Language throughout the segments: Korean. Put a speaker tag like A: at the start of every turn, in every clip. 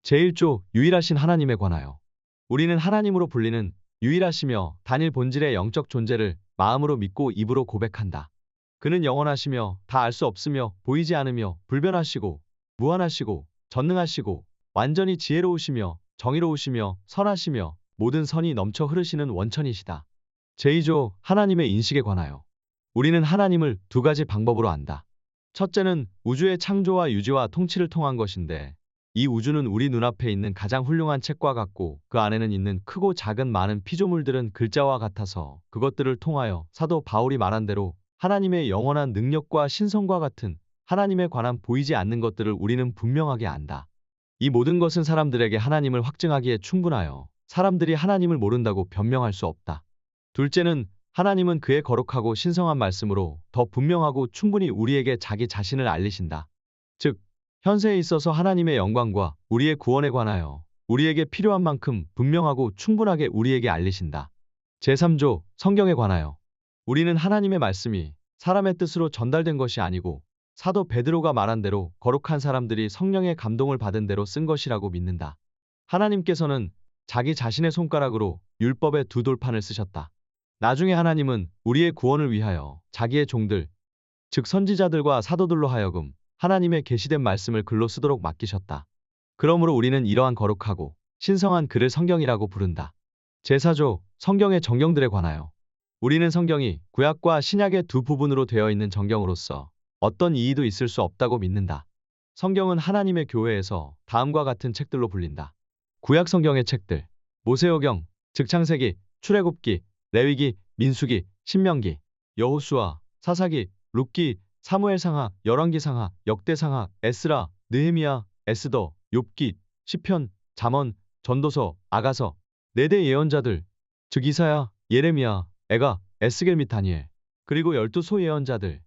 A: 제1조 유일하신 하나님에 관하여. 우리는 하나님으로 불리는 유일하시며 단일 본질의 영적 존재를 마음으로 믿고 입으로 고백한다. 그는 영원하시며 다 알 수 없으며 보이지 않으며 불변하시고 무한하시고 전능하시고 완전히 지혜로우시며 정의로우시며 선하시며 모든 선이 넘쳐 흐르시는 원천이시다. 제2조 하나님의 인식에 관하여. 우리는 하나님을 두 가지 방법으로 안다. 첫째는 우주의 창조와 유지와 통치를 통한 것인데, 이 우주는 우리 눈앞에 있는 가장 훌륭한 책과 같고 그 안에는 있는 크고 작은 많은 피조물들은 글자와 같아서 그것들을 통하여 사도 바울이 말한 대로 하나님의 영원한 능력과 신성과 같은 하나님에 관한 보이지 않는 것들을 우리는 분명하게 안다. 이 모든 것은 사람들에게 하나님을 확증하기에 충분하여 사람들이 하나님을 모른다고 변명할 수 없다. 둘째는 하나님은 그의 거룩하고 신성한 말씀으로 더 분명하고 충분히 우리에게 자기 자신을 알리신다. 즉, 현세에 있어서 하나님의 영광과 우리의 구원에 관하여 우리에게 필요한 만큼 분명하고 충분하게 우리에게 알리신다. 제3조 성경에 관하여. 우리는 하나님의 말씀이 사람의 뜻으로 전달된 것이 아니고 사도 베드로가 말한 대로 거룩한 사람들이 성령의 감동을 받은 대로 쓴 것이라고 믿는다. 하나님께서는 자기 자신의 손가락으로 율법의 두 돌판을 쓰셨다. 나중에 하나님은 우리의 구원을 위하여 자기의 종들, 즉 선지자들과 사도들로 하여금 하나님의 계시된 말씀을 글로 쓰도록 맡기셨다. 그러므로 우리는 이러한 거룩하고 신성한 글을 성경이라고 부른다. 제4조 성경의 정경들에 관하여. 우리는 성경이 구약과 신약의 두 부분으로 되어 있는 정경으로서 어떤 이의도 있을 수 없다고 믿는다. 성경은 하나님의 교회에서 다음과 같은 책들로 불린다. 구약 성경의 책들, 모세오경, 즉 창세기, 출애굽기, 레위기, 민수기, 신명기, 여호수아, 사사기, 룻기, 사무엘상하, 열왕기상하, 역대상하, 에스라, 느헤미야, 에스더, 욥기, 시편, 잠언, 전도서, 아가서, 네 대 예언자들, 즉 이사야, 예레미야, 에가, 에스겔 및 다니엘, 그리고 12소 예언자들,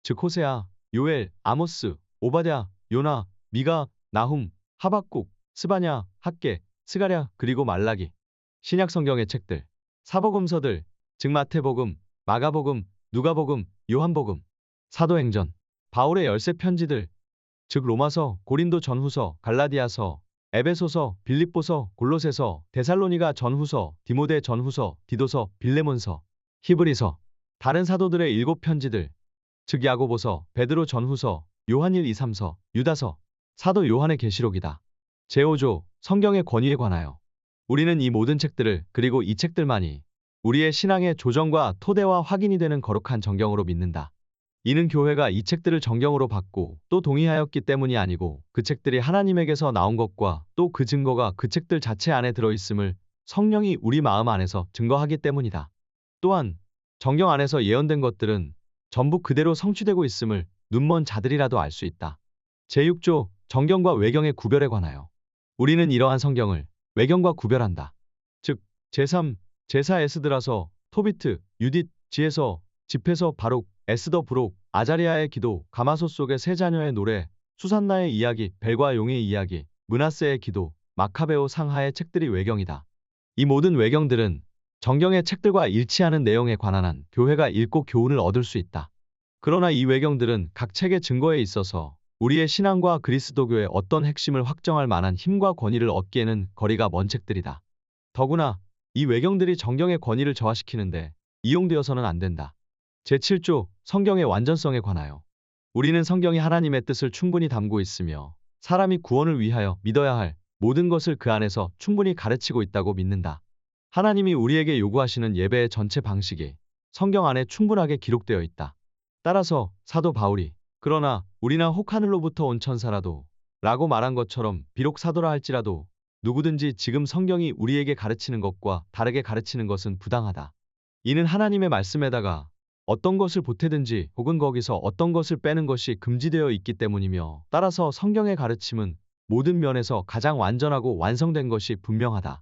A: 즉 호세아, 요엘, 아모스, 오바댜, 요나, 미가, 나훔, 하박국, 스바냐, 학개, 스가랴, 그리고 말라기. 신약 성경의 책들, 사복음서들, 즉 마태복음, 마가복음, 누가복음, 요한복음, 사도행전, 바울의 13편지들, 즉 로마서, 고린도 전후서, 갈라디아서, 에베소서, 빌립보서, 골로새서, 데살로니가 전후서, 디모데 전후서, 디도서, 빌레몬서, 히브리서, 다른 사도들의 7편지들, 즉 야고보서, 베드로 전후서, 요한 1, 2, 3서, 유다서, 사도 요한의 계시록이다. 제5조 성경의 권위에 관하여. 우리는 이 모든 책들을, 그리고 이 책들만이 우리의 신앙의 조정과 토대와 확인이 되는 거룩한 정경으로 믿는다. 이는 교회가 이 책들을 정경으로 받고 또 동의하였기 때문이 아니고 그 책들이 하나님에게서 나온 것과 또 그 증거가 그 책들 자체 안에 들어있음을 성령이 우리 마음 안에서 증거하기 때문이다. 또한 정경 안에서 예언된 것들은 전부 그대로 성취되고 있음을 눈먼 자들이라도 알 수 있다. 제6조 정경과 외경의 구별에 관하여. 우리는 이러한 성경을 외경과 구별한다. 즉 제3, 제4 에스드라서, 토비트, 유딧, 지에서, 집회서, 바룩, 에스더 부록, 아자리아의 기도, 가마솥 속의 세 자녀의 노래, 수산나의 이야기, 벨과 용의 이야기, 므낫세의 기도, 마카베오 상하의 책들이 외경이다. 이 모든 외경들은 정경의 책들과 일치하는 내용에 관한 한 교회가 읽고 교훈을 얻을 수 있다. 그러나 이 외경들은 각 책의 증거에 있어서 우리의 신앙과 그리스도교의 어떤 핵심을 확정할 만한 힘과 권위를 얻기에는 거리가 먼 책들이다. 더구나 이 외경들이 정경의 권위를 저하시키는데 이용되어서는 안 된다. 제7조 성경의 완전성에 관하여. 우리는 성경이 하나님의 뜻을 충분히 담고 있으며 사람이 구원을 위하여 믿어야 할 모든 것을 그 안에서 충분히 가르치고 있다고 믿는다. 하나님이 우리에게 요구하시는 예배의 전체 방식이 성경 안에 충분하게 기록되어 있다. 따라서 사도 바울이 그러나 우리나 혹 하늘로부터 온 천사라도 라고 말한 것처럼 비록 사도라 할지라도 누구든지 지금 성경이 우리에게 가르치는 것과 다르게 가르치는 것은 부당하다. 이는 하나님의 말씀에다가 어떤 것을 보태든지 혹은 거기서 어떤 것을 빼는 것이 금지되어 있기 때문이며 따라서 성경의 가르침은 모든 면에서 가장 완전하고 완성된 것이 분명하다.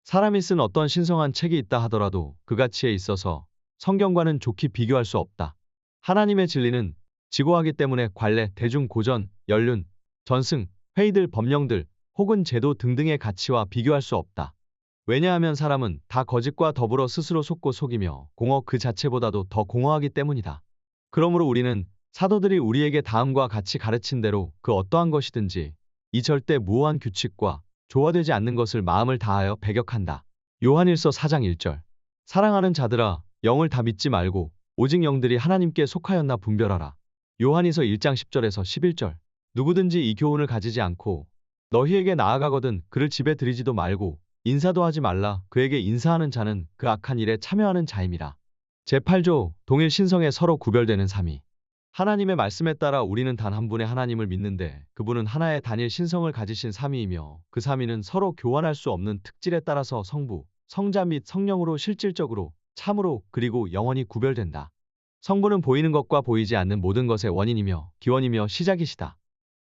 A: 사람이 쓴 어떤 신성한 책이 있다 하더라도 그 가치에 있어서 성경과는 좋게 비교할 수 없다. 하나님의 진리는 지고하기 때문에 관례, 대중, 고전, 연륜, 전승, 회의들, 법령들 혹은 제도 등등의 가치와 비교할 수 없다. 왜냐하면 사람은 다 거짓과 더불어 스스로 속고 속이며 공허 그 자체보다도 더 공허하기 때문이다. 그러므로 우리는 사도들이 우리에게 다음과 같이 가르친 대로 그 어떠한 것이든지 이 절대 무오한 규칙과 조화되지 않는 것을 마음을 다하여 배격한다. 요한일서 4장 1절. 사랑하는 자들아, 영을 다 믿지 말고 오직 영들이 하나님께 속하였나 분별하라. 요한이서 1장 10절에서 11절. 누구든지 이 교훈을 가지지 않고 너희에게 나아가거든 그를 집에 들이지도 말고 인사도 하지 말라. 그에게 인사하는 자는 그 악한 일에 참여하는 자임이라. 제8조 동일 신성에 서로 구별되는 삼위. 하나님의 말씀에 따라 우리는 단 한 분의 하나님을 믿는데 그분은 하나의 단일 신성을 가지신 삼위이며 그 삼위는 서로 교환할 수 없는 특질에 따라서 성부, 성자 및 성령으로 실질적으로, 참으로 그리고 영원히 구별된다. 성부는 보이는 것과 보이지 않는 모든 것의 원인이며 기원이며 시작이시다.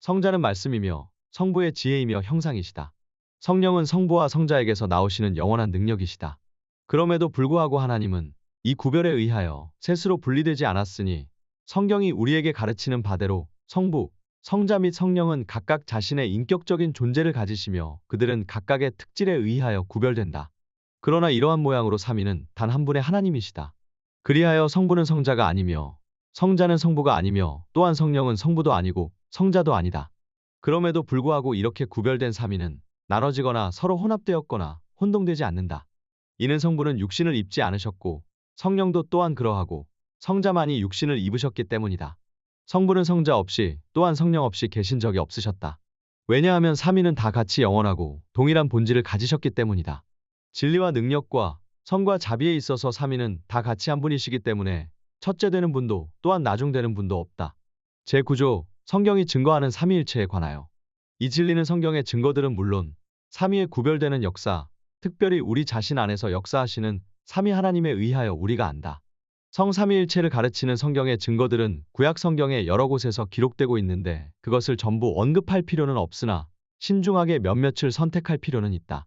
A: 성자는 말씀이며 성부의 지혜이며 형상이시다. 성령은 성부와 성자에게서 나오시는 영원한 능력이시다. 그럼에도 불구하고 하나님은 이 구별에 의하여 셋으로 분리되지 않았으니 성경이 우리에게 가르치는 바대로 성부, 성자 및 성령은 각각 자신의 인격적인 존재를 가지시며 그들은 각각의 특질에 의하여 구별된다. 그러나 이러한 모양으로 삼위는 단 한 분의 하나님이시다. 그리하여 성부는 성자가 아니며 성자는 성부가 아니며 또한 성령은 성부도 아니고 성자도 아니다. 그럼에도 불구하고 이렇게 구별된 삼위는 나눠지거나 서로 혼합되었거나 혼동되지 않는다. 이는 성부는 육신을 입지 않으셨고 성령도 또한 그러하고 성자만이 육신을 입으셨기 때문이다. 성부는 성자 없이 또한 성령 없이 계신 적이 없으셨다. 왜냐하면 삼위는 다 같이 영원하고 동일한 본질을 가지셨기 때문이다. 진리와 능력과 성과 자비에 있어서 삼위는 다 같이 한 분이시기 때문에 첫째 되는 분도 또한 나중되는 분도 없다. 제9조 성경이 증거하는 삼위일체에 관하여. 이 진리는 성경의 증거들은 물론 삼위에 구별되는 역사, 특별히 우리 자신 안에서 역사하시는 삼위 하나님에 의하여 우리가 안다. 성삼위일체를 가르치는 성경의 증거들은 구약 성경의 여러 곳에서 기록되고 있는데 그것을 전부 언급할 필요는 없으나 신중하게 몇몇을 선택할 필요는 있다.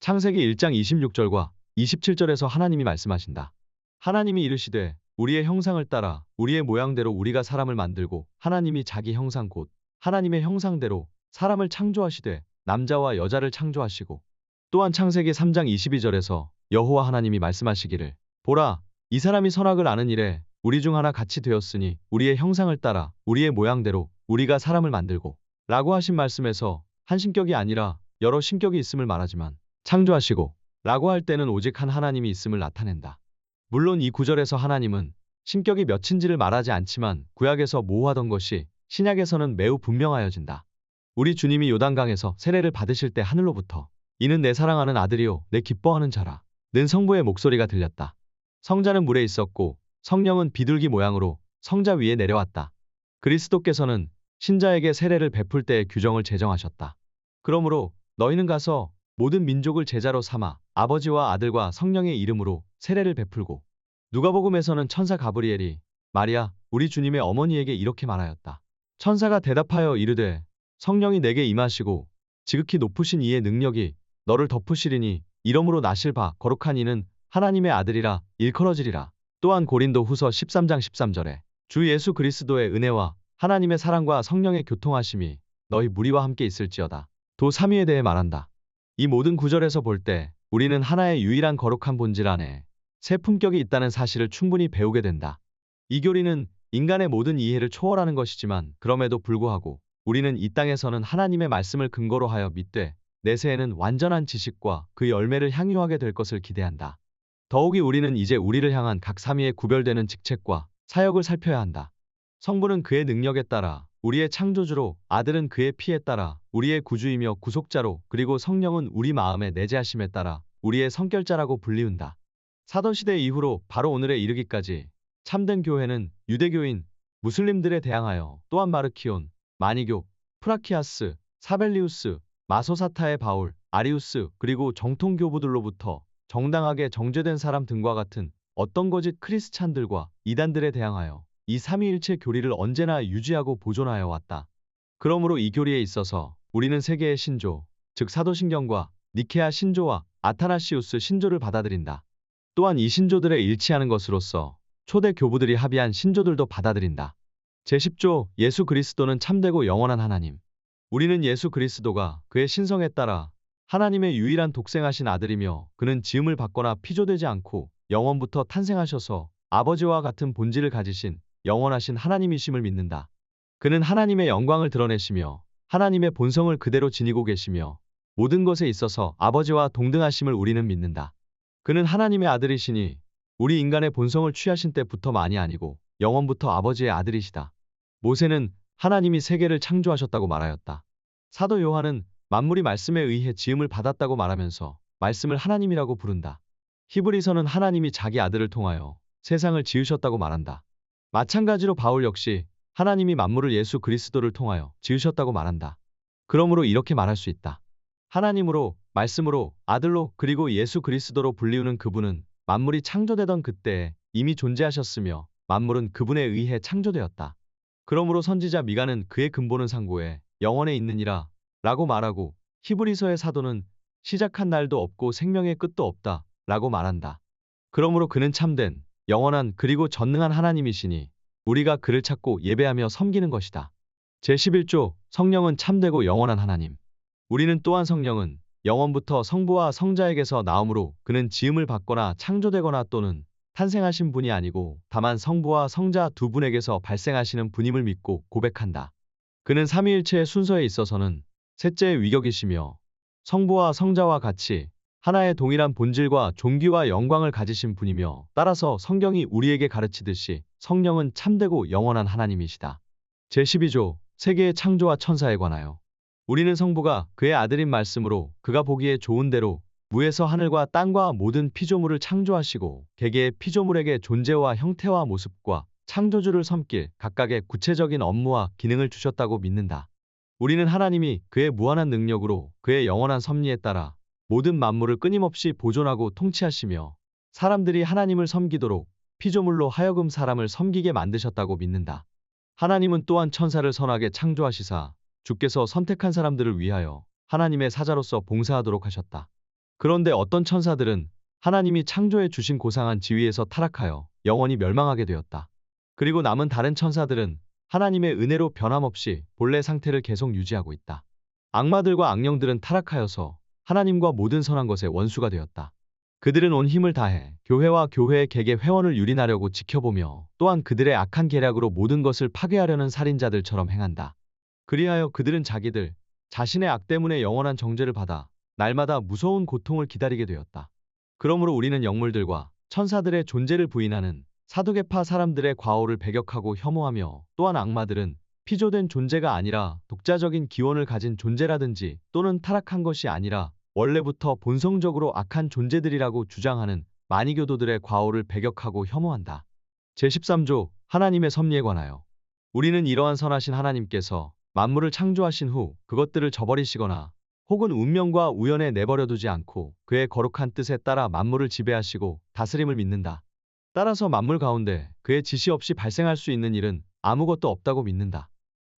A: 창세기 1장 26절과 27절에서 하나님이 말씀하신다. 하나님이 이르시되 우리의 형상을 따라 우리의 모양대로 우리가 사람을 만들고 하나님이 자기 형상 곧 하나님의 형상대로 사람을 창조하시되 남자와 여자를 창조하시고 또한 창세기 3장 22절에서 여호와 하나님이 말씀하시기를 보라 이 사람이 선악을 아는 일에 우리 중 하나 같이 되었으니 우리의 형상을 따라 우리의 모양대로 우리가 사람을 만들고 라고 하신 말씀에서 한 신격이 아니라 여러 신격이 있음을 말하지만 창조하시고 라고 할 때는 오직 한 하나님이 있음을 나타낸다. 물론 이 구절에서 하나님은 신격이 몇인지를 말하지 않지만 구약에서 모호하던 것이 신약에서는 매우 분명하여진다. 우리 주님이 요단강에서 세례를 받으실 때 하늘로부터 이는 내 사랑하는 아들이요 내 기뻐하는 자라 는 성부의 목소리가 들렸다. 성자는 물에 있었고 성령은 비둘기 모양으로 성자 위에 내려왔다. 그리스도께서는 신자에게 세례를 베풀 때의 규정을 제정하셨다. 그러므로 너희는 가서 모든 민족을 제자로 삼아 아버지와 아들과 성령의 이름으로 세례를 베풀고 누가복음에서는 천사 가브리엘이 마리아 우리 주님의 어머니에게 이렇게 말하였다. 천사가 대답하여 이르되 성령이 내게 임하시고 지극히 높으신 이의 능력이 너를 덮으시리니 이러므로 나실 바 거룩한 이는 하나님의 아들이라 일컬어지리라. 또한 고린도 후서 13장 13절에 주 예수 그리스도의 은혜와 하나님의 사랑과 성령의 교통하심이 너희 무리와 함께 있을지어다. 도 삼위에 대해 말한다. 이 모든 구절에서 볼 때 우리는 하나의 유일한 거룩한 본질 안에 세 품격이 있다는 사실을 충분히 배우게 된다. 이 교리는 인간의 모든 이해를 초월하는 것이지만 그럼에도 불구하고 우리는 이 땅에서는 하나님의 말씀을 근거로 하여 믿되 내세에는 완전한 지식과 그 열매를 향유하게 될 것을 기대한다. 더욱이 우리는 이제 우리를 향한 각 삼위에 구별되는 직책과 사역을 살펴야 한다. 성부는 그의 능력에 따라 우리의 창조주로, 아들은 그의 피에 따라 우리의 구주이며 구속자로, 그리고 성령은 우리 마음에 내재하심에 따라 우리의 성결자라고 불리운다. 사도시대 이후로 바로 오늘에 이르기까지 참된 교회는 유대교인, 무슬림들에 대항하여 또한 마르키온, 마니교, 프라키아스, 사벨리우스, 마소사타의 바울, 아리우스 그리고 정통교부들로부터 정당하게 정죄된 사람 등과 같은 어떤 거짓 크리스찬들과 이단들에 대항하여 이 삼위일체 교리를 언제나 유지하고 보존하여 왔다. 그러므로 이 교리에 있어서 우리는 세계의 신조, 즉 사도신경과 니케아 신조와 아타나시우스 신조를 받아들인다. 또한 이 신조들에 일치하는 것으로서 초대 교부들이 합의한 신조들도 받아들인다. 제10조 예수 그리스도는 참되고 영원한 하나님. 우리는 예수 그리스도가 그의 신성에 따라 하나님의 유일한 독생하신 아들이며 그는 지음을 받거나 피조되지 않고 영원부터 탄생하셔서 아버지와 같은 본질을 가지신 영원하신 하나님이심을 믿는다. 그는 하나님의 영광을 드러내시며 하나님의 본성을 그대로 지니고 계시며 모든 것에 있어서 아버지와 동등하심을 우리는 믿는다. 그는 하나님의 아들이시니 우리 인간의 본성을 취하신 때부터만이 아니고 영원부터 아버지의 아들이시다. 모세는 하나님이 세계를 창조하셨다고 말하였다. 사도 요한은 만물이 말씀에 의해 지음을 받았다고 말하면서 말씀을 하나님이라고 부른다. 히브리서는 하나님이 자기 아들을 통하여 세상을 지으셨다고 말한다. 마찬가지로 바울 역시 하나님이 만물을 예수 그리스도를 통하여 지으셨다고 말한다. 그러므로 이렇게 말할 수 있다. 하나님으로, 말씀으로, 아들로 그리고 예수 그리스도로 불리우는 그분은 만물이 창조되던 그때에 이미 존재하셨으며 만물은 그분에 의해 창조되었다. 그러므로 선지자 미가는 그의 근본은 상고에 영원에 있느니라 라고 말하고 히브리서의 사도는 시작한 날도 없고 생명의 끝도 없다 라고 말한다. 그러므로 그는 참된, 영원한 그리고 전능한 하나님이시니 우리가 그를 찾고 예배하며 섬기는 것이다. 제11조 성령은 참되고 영원한 하나님. 우리는 또한 성령은 영원부터 성부와 성자에게서 나오므로 그는 지음을 받거나 창조되거나 또는 탄생하신 분이 아니고 다만 성부와 성자 두 분에게서 발생하시는 분임을 믿고 고백한다. 그는 삼위일체의 순서에 있어서는 셋째의 위격이시며 성부와 성자와 같이 하나의 동일한 본질과 존귀와 영광을 가지신 분이며 따라서 성경이 우리에게 가르치듯이 성령은 참되고 영원한 하나님이시다. 제12조 세계의 창조와 천사에 관하여 우리는 성부가 그의 아들인 말씀으로 그가 보기에 좋은 대로 무에서 하늘과 땅과 모든 피조물을 창조하시고 개개의 피조물에게 존재와 형태와 모습과 창조주를 섬길 각각의 구체적인 업무와 기능을 주셨다고 믿는다. 우리는 하나님이 그의 무한한 능력으로 그의 영원한 섭리에 따라 모든 만물을 끊임없이 보존하고 통치하시며 사람들이 하나님을 섬기도록 피조물로 하여금 사람을 섬기게 만드셨다고 믿는다. 하나님은 또한 천사를 선하게 창조하시사 주께서 선택한 사람들을 위하여 하나님의 사자로서 봉사하도록 하셨다. 그런데 어떤 천사들은 하나님이 창조해 주신 고상한 지위에서 타락하여 영원히 멸망하게 되었다. 그리고 남은 다른 천사들은 하나님의 은혜로 변함없이 본래 상태를 계속 유지하고 있다. 악마들과 악령들은 타락하여서 하나님과 모든 선한 것의 원수가 되었다. 그들은 온 힘을 다해 교회와 교회의 객의 회원을 유린하려고 지켜보며 또한 그들의 악한 계략으로 모든 것을 파괴하려는 살인자들처럼 행한다. 그리하여 그들은 자기들 자신의 악 때문에 영원한 정죄를 받아 날마다 무서운 고통을 기다리게 되었다. 그러므로 우리는 영물들과 천사들의 존재를 부인하는 사두개파 사람들의 과오를 배격하고 혐오하며 또한 악마들은 피조된 존재가 아니라 독자적인 기원을 가진 존재라든지 또는 타락한 것이 아니라 원래부터 본성적으로 악한 존재들이라고 주장하는 마니교도들의 과오를 배격하고 혐오한다. 제13조 하나님의 섭리에 관하여 우리는 이러한 선하신 하나님께서 만물을 창조하신 후 그것들을 저버리시거나 혹은 운명과 우연에 내버려두지 않고 그의 거룩한 뜻에 따라 만물을 지배하시고 다스림을 믿는다. 따라서 만물 가운데 그의 지시 없이 발생할 수 있는 일은 아무것도 없다고 믿는다.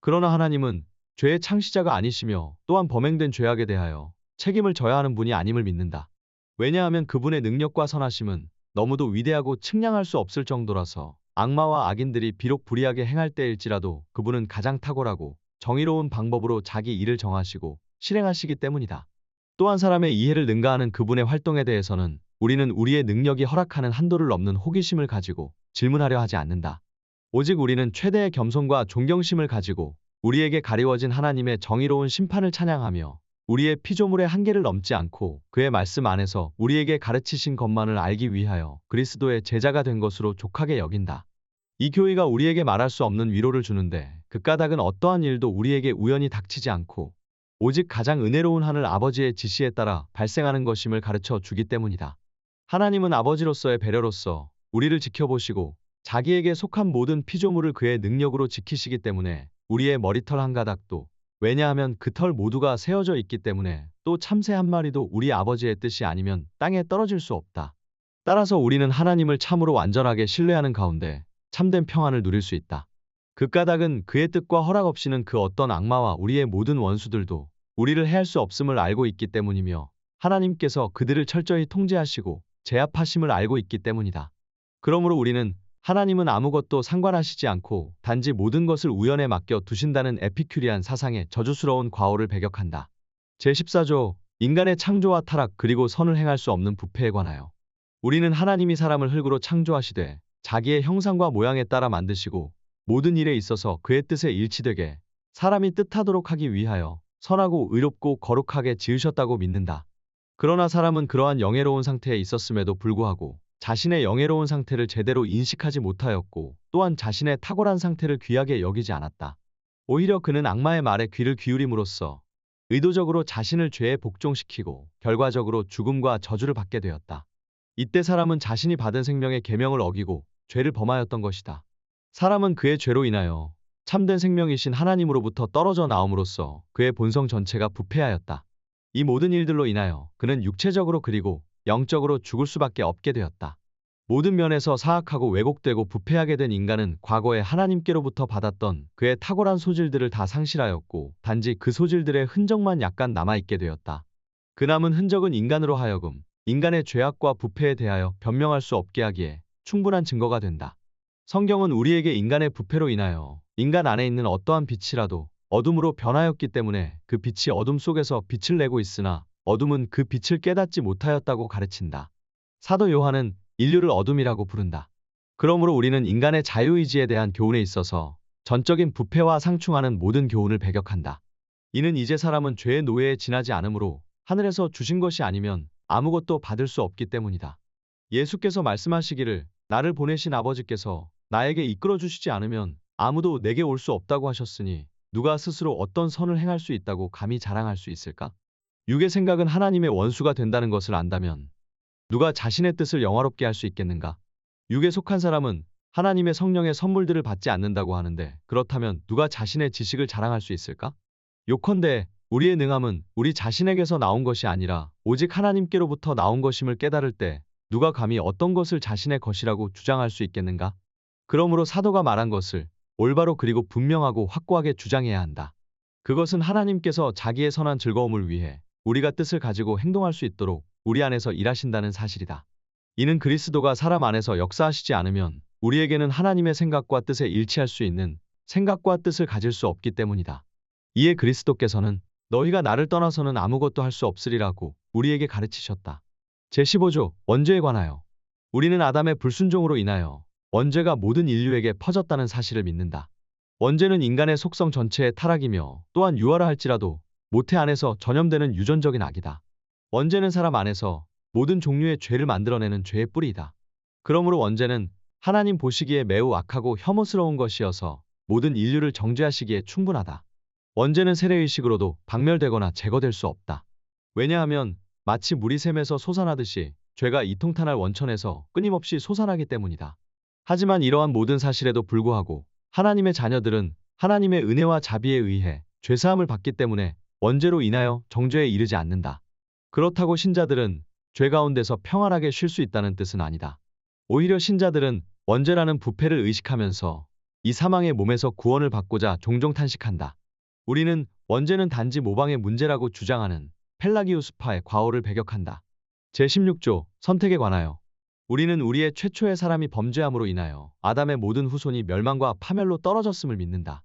A: 그러나 하나님은 죄의 창시자가 아니시며 또한 범행된 죄악에 대하여 책임을 져야 하는 분이 아님을 믿는다. 왜냐하면 그분의 능력과 선하심은 너무도 위대하고 측량할 수 없을 정도라서 악마와 악인들이 비록 불의하게 행할 때일지라도 그분은 가장 탁월하고 정의로운 방법으로 자기 일을 정하시고 실행하시기 때문이다. 또한 사람의 이해를 능가하는 그분의 활동에 대해서는 우리는 우리의 능력이 허락하는 한도를 넘는 호기심을 가지고 질문하려 하지 않는다. 오직 우리는 최대의 겸손과 존경심을 가지고 우리에게 가리워진 하나님의 정의로운 심판을 찬양하며 우리의 피조물의 한계를 넘지 않고 그의 말씀 안에서 우리에게 가르치신 것만을 알기 위하여 그리스도의 제자가 된 것으로 족하게 여긴다. 이 교회가 우리에게 말할 수 없는 위로를 주는데 그 까닭은 어떠한 일도 우리에게 우연히 닥치지 않고 오직 가장 은혜로운 하늘 아버지의 지시에 따라 발생하는 것임을 가르쳐 주기 때문이다. 하나님은 아버지로서의 배려로서 우리를 지켜보시고 자기에게 속한 모든 피조물을 그의 능력으로 지키시기 때문에 우리의 머리털 한 가닥도 왜냐하면 그 털 모두가 세어져 있기 때문에 또 참새 한 마리도 우리 아버지의 뜻이 아니면 땅에 떨어질 수 없다. 따라서 우리는 하나님을 참으로 완전하게 신뢰하는 가운데 참된 평안을 누릴 수 있다. 그 까닭은 그의 뜻과 허락 없이는 그 어떤 악마와 우리의 모든 원수들도 우리를 해할 수 없음을 알고 있기 때문이며 하나님께서 그들을 철저히 통제하시고 제압하심을 알고 있기 때문이다. 그러므로 우리는 하나님은 아무것도 상관하시지 않고 단지 모든 것을 우연에 맡겨 두신다는 에피큐리안 사상의 저주스러운 과오를 배격한다. 제14조 인간의 창조와 타락 그리고 선을 행할 수 없는 부패에 관하여 우리는 하나님이 사람을 흙으로 창조하시되 자기의 형상과 모양에 따라 만드시고 모든 일에 있어서 그의 뜻에 일치되게 사람이 뜻하도록 하기 위하여 선하고 의롭고 거룩하게 지으셨다고 믿는다. 그러나 사람은 그러한 영예로운 상태에 있었음에도 불구하고 자신의 영예로운 상태를 제대로 인식하지 못하였고 또한 자신의 탁월한 상태를 귀하게 여기지 않았다. 오히려 그는 악마의 말에 귀를 기울임으로써 의도적으로 자신을 죄에 복종시키고 결과적으로 죽음과 저주를 받게 되었다. 이때 사람은 자신이 받은 생명의 계명을 어기고 죄를 범하였던 것이다. 사람은 그의 죄로 인하여 참된 생명이신 하나님으로부터 떨어져 나옴으로써 그의 본성 전체가 부패하였다. 이 모든 일들로 인하여 그는 육체적으로 그리고 영적으로 죽을 수밖에 없게 되었다. 모든 면에서 사악하고 왜곡되고 부패하게 된 인간은 과거에 하나님께로부터 받았던 그의 탁월한 소질들을 다 상실하였고 단지 그 소질들의 흔적만 약간 남아있게 되었다. 그 남은 흔적은 인간으로 하여금 인간의 죄악과 부패에 대하여 변명할 수 없게 하기에 충분한 증거가 된다. 성경은 우리에게 인간의 부패로 인하여 인간 안에 있는 어떠한 빛이라도 어둠으로 변하였기 때문에 그 빛이 어둠 속에서 빛을 내고 있으나 어둠은 그 빛을 깨닫지 못하였다고 가르친다. 사도 요한은 인류를 어둠이라고 부른다. 그러므로 우리는 인간의 자유의지에 대한 교훈에 있어서 전적인 부패와 상충하는 모든 교훈을 배격한다. 이는 이제 사람은 죄의 노예에 지나지 않으므로 하늘에서 주신 것이 아니면 아무것도 받을 수 없기 때문이다. 예수께서 말씀하시기를 나를 보내신 아버지께서 나에게 이끌어 주시지 않으면 아무도 내게 올 수 없다고 하셨으니 누가 스스로 어떤 선을 행할 수 있다고 감히 자랑할 수 있을까? 육의 생각은 하나님의 원수가 된다는 것을 안다면 누가 자신의 뜻을 영화롭게 할 수 있겠는가? 육에 속한 사람은 하나님의 성령의 선물들을 받지 않는다고 하는데 그렇다면 누가 자신의 지식을 자랑할 수 있을까? 요컨대 우리의 능함은 우리 자신에게서 나온 것이 아니라 오직 하나님께로부터 나온 것임을 깨달을 때 누가 감히 어떤 것을 자신의 것이라고 주장할 수 있겠는가? 그러므로 사도가 말한 것을 올바로 그리고 분명하고 확고하게 주장해야 한다. 그것은 하나님께서 자기의 선한 즐거움을 위해 우리가 뜻을 가지고 행동할 수 있도록 우리 안에서 일하신다는 사실이다. 이는 그리스도가 사람 안에서 역사하시지 않으면 우리에게는 하나님의 생각과 뜻에 일치할 수 있는 생각과 뜻을 가질 수 없기 때문이다. 이에 그리스도께서는 너희가 나를 떠나서는 아무것도 할 수 없으리라고 우리에게 가르치셨다. 제15조 원죄에 관하여 우리는 아담의 불순종으로 인하여 원죄가 모든 인류에게 퍼졌다는 사실을 믿는다. 원죄는 인간의 속성 전체의 타락이며 또한 유아라 할지라도 모태 안에서 전염되는 유전적인 악이다. 원죄는 사람 안에서 모든 종류의 죄를 만들어내는 죄의 뿌리이다. 그러므로 원죄는 하나님 보시기에 매우 악하고 혐오스러운 것이어서 모든 인류를 정죄하시기에 충분하다. 원죄는 세례의식으로도 박멸되거나 제거될 수 없다. 왜냐하면 마치 물이 샘에서 솟아나듯이 죄가 이통탄할 원천에서 끊임없이 솟아나기 때문이다. 하지만 이러한 모든 사실에도 불구하고 하나님의 자녀들은 하나님의 은혜와 자비에 의해 죄사함을 받기 때문에 원죄로 인하여 정죄에 이르지 않는다. 그렇다고 신자들은 죄 가운데서 평안하게 쉴 수 있다는 뜻은 아니다. 오히려 신자들은 원죄라는 부패를 의식하면서 이 사망의 몸에서 구원을 받고자 종종 탄식한다. 우리는 원죄는 단지 모방의 문제라고 주장하는 펠라기우스파의 과오를 배격한다. 제16조 선택에 관하여 우리는 우리의 최초의 사람이 범죄함으로 인하여 아담의 모든 후손이 멸망과 파멸로 떨어졌음을 믿는다.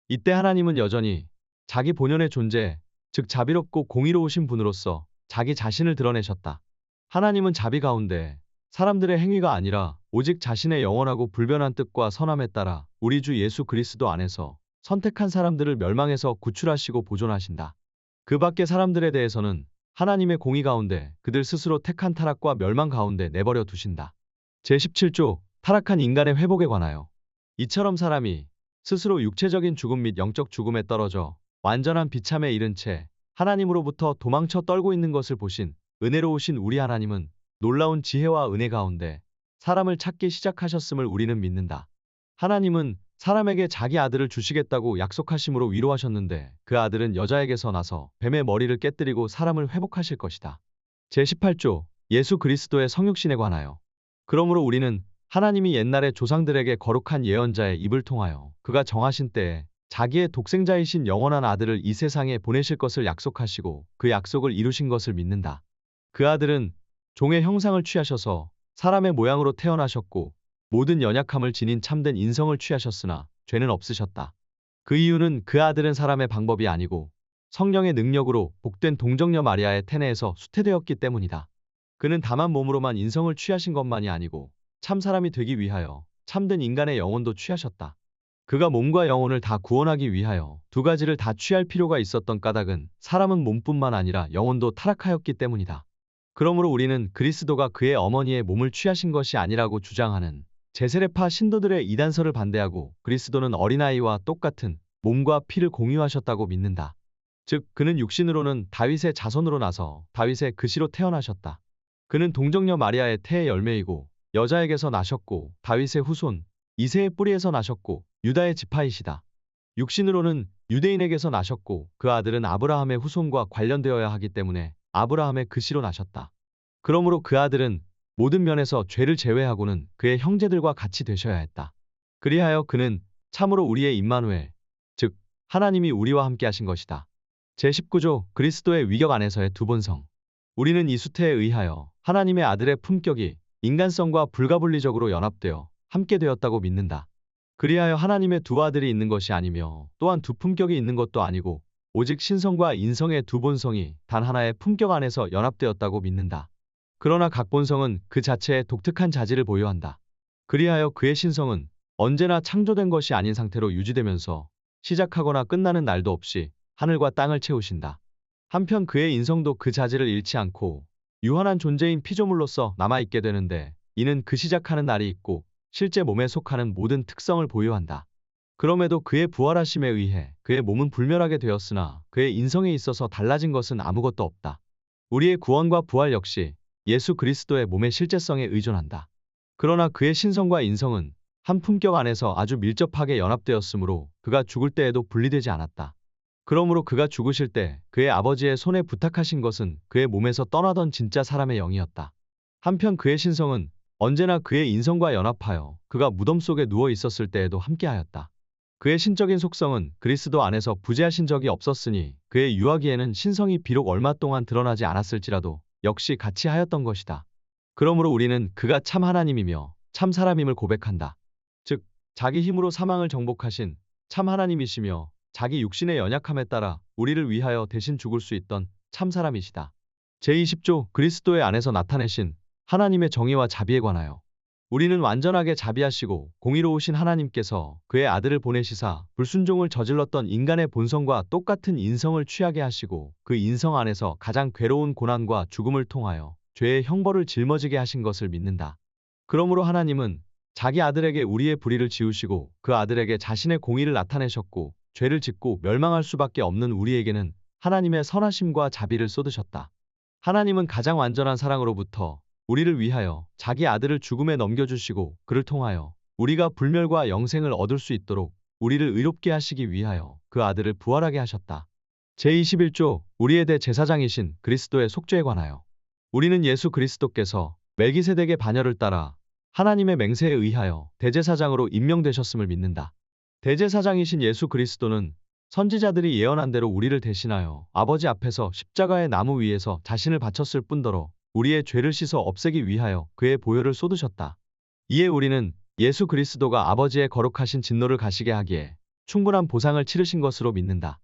A: 이때 하나님은 여전히 자기 본연의 존재, 즉 자비롭고 공의로우신 분으로서 자기 자신을 드러내셨다. 하나님은 자비 가운데 사람들의 행위가 아니라 오직 자신의 영원하고 불변한 뜻과 선함에 따라 우리 주 예수 그리스도 안에서 선택한 사람들을 멸망에서 구출하시고 보존하신다. 그 밖의 사람들에 대해서는 하나님의 공의 가운데 그들 스스로 택한 타락과 멸망 가운데 내버려 두신다. 제17조 타락한 인간의 회복에 관하여 이처럼 사람이 스스로 육체적인 죽음 및 영적 죽음에 떨어져 완전한 비참에 이른 채 하나님으로부터 도망쳐 떨고 있는 것을 보신 은혜로우신 우리 하나님은 놀라운 지혜와 은혜 가운데 사람을 찾기 시작하셨음을 우리는 믿는다. 하나님은 사람에게 자기 아들을 주시겠다고 약속하심으로 위로하셨는데 그 아들은 여자에게서 나서 뱀의 머리를 깨뜨리고 사람을 회복하실 것이다. 제18조 예수 그리스도의 성육신에 관하여 그러므로 우리는 하나님이 옛날에 조상들에게 거룩한 예언자의 입을 통하여 그가 정하신 때에 자기의 독생자이신 영원한 아들을 이 세상에 보내실 것을 약속하시고 그 약속을 이루신 것을 믿는다. 그 아들은 종의 형상을 취하셔서 사람의 모양으로 태어나셨고 모든 연약함을 지닌 참된 인성을 취하셨으나 죄는 없으셨다. 그 이유는 그 아들은 사람의 방법이 아니고 성령의 능력으로 복된 동정녀 마리아의 태내에서 수태되었기 때문이다. 그는 다만 몸으로만 인성을 취하신 것만이 아니고 참 사람이 되기 위하여 참된 인간의 영혼도 취하셨다. 그가 몸과 영혼을 다 구원하기 위하여 두 가지를 다 취할 필요가 있었던 까닭은 사람은 몸뿐만 아니라 영혼도 타락하였기 때문이다. 그러므로 우리는 그리스도가 그의 어머니의 몸을 취하신 것이 아니라고 주장하는 제세례파 신도들의 이단설을 반대하고 그리스도는 어린아이와 똑같은 몸과 피를 공유하셨다고 믿는다. 즉 그는 육신으로는 다윗의 자손으로 나서 다윗의 그시로 태어나셨다. 그는 동정녀 마리아의 태의 열매이고 여자에게서 나셨고 다윗의 후손 이새의 뿌리에서 나셨고 유다의 지파이시다. 육신으로는 유대인에게서 나셨고 그 아들은 아브라함의 후손과 관련되어야 하기 때문에 아브라함의 그시로 나셨다. 그러므로 그 아들은 모든 면에서 죄를 제외하고는 그의 형제들과 같이 되셔야 했다. 그리하여 그는 참으로 우리의 임마누엘, 즉 하나님이 우리와 함께 하신 것이다. 제19조 그리스도의 위격 안에서의 두 본성. 우리는 이 수태에 의하여 하나님의 아들의 품격이 인간성과 불가분리적으로 연합되어 함께 되었다고 믿는다. 그리하여 하나님의 두 아들이 있는 것이 아니며 또한 두 품격이 있는 것도 아니고 오직 신성과 인성의 두 본성이 단 하나의 품격 안에서 연합되었다고 믿는다. 그러나 각 본성은 그 자체의 독특한 자질을 보유한다. 그리하여 그의 신성은 언제나 창조된 것이 아닌 상태로 유지되면서 시작하거나 끝나는 날도 없이 하늘과 땅을 채우신다. 한편 그의 인성도 그 자질을 잃지 않고 유한한 존재인 피조물로서 남아있게 되는데 이는 그 시작하는 날이 있고 실제 몸에 속하는 모든 특성을 보유한다. 그럼에도 그의 부활하심에 의해 그의 몸은 불멸하게 되었으나 그의 인성에 있어서 달라진 것은 아무것도 없다. 우리의 구원과 부활 역시 예수 그리스도의 몸의 실제성에 의존한다. 그러나 그의 신성과 인성은 한 품격 안에서 아주 밀접하게 연합되었으므로 그가 죽을 때에도 분리되지 않았다. 그러므로 그가 죽으실 때 그의 아버지의 손에 부탁하신 것은 그의 몸에서 떠나던 진짜 사람의 영이었다. 한편 그의 신성은 언제나 그의 인성과 연합하여 그가 무덤 속에 누워 있었을 때에도 함께하였다. 그의 신적인 속성은 그리스도 안에서 부재하신 적이 없었으니 그의 유아기에는 신성이 비록 얼마 동안 드러나지 않았을지라도 역시 같이 하였던 것이다. 그러므로 우리는 그가 참 하나님이며 참 사람임을 고백한다. 즉 자기 힘으로 사망을 정복하신 참 하나님이시며 자기 육신의 연약함에 따라 우리를 위하여 대신 죽을 수 있던 참 사람이시다. 제20조 그리스도의 안에서 나타내신 하나님의 정의와 자비에 관하여 우리는 완전하게 자비하시고 공의로우신 하나님께서 그의 아들을 보내시사 불순종을 저질렀던 인간의 본성과 똑같은 인성을 취하게 하시고 그 인성 안에서 가장 괴로운 고난과 죽음을 통하여 죄의 형벌을 짊어지게 하신 것을 믿는다. 그러므로 하나님은 자기 아들에게 우리의 불의를 지우시고 그 아들에게 자신의 공의를 나타내셨고 죄를 짓고 멸망할 수밖에 없는 우리에게는 하나님의 선하심과 자비를 쏟으셨다. 하나님은 가장 완전한 사랑으로부터 우리를 위하여 자기 아들을 죽음에 넘겨주시고 그를 통하여 우리가 불멸과 영생을 얻을 수 있도록 우리를 의롭게 하시기 위하여 그 아들을 부활하게 하셨다. 제21조 우리의 대제사장이신 그리스도의 속죄에 관하여 우리는 예수 그리스도께서 멜기세덱의 반열을 따라 하나님의 맹세에 의하여 대제사장으로 임명되셨음을 믿는다. 대제사장이신 예수 그리스도는 선지자들이 예언한 대로 우리를 대신하여 아버지 앞에서 십자가의 나무 위에서 자신을 바쳤을 뿐더러 우리의 죄를 씻어 없애기 위하여 그의 보혈을 쏟으셨다. 이에 우리는 예수 그리스도가 아버지의 거룩하신 진노를 가시게 하기에 충분한 보상을 치르신 것으로 믿는다.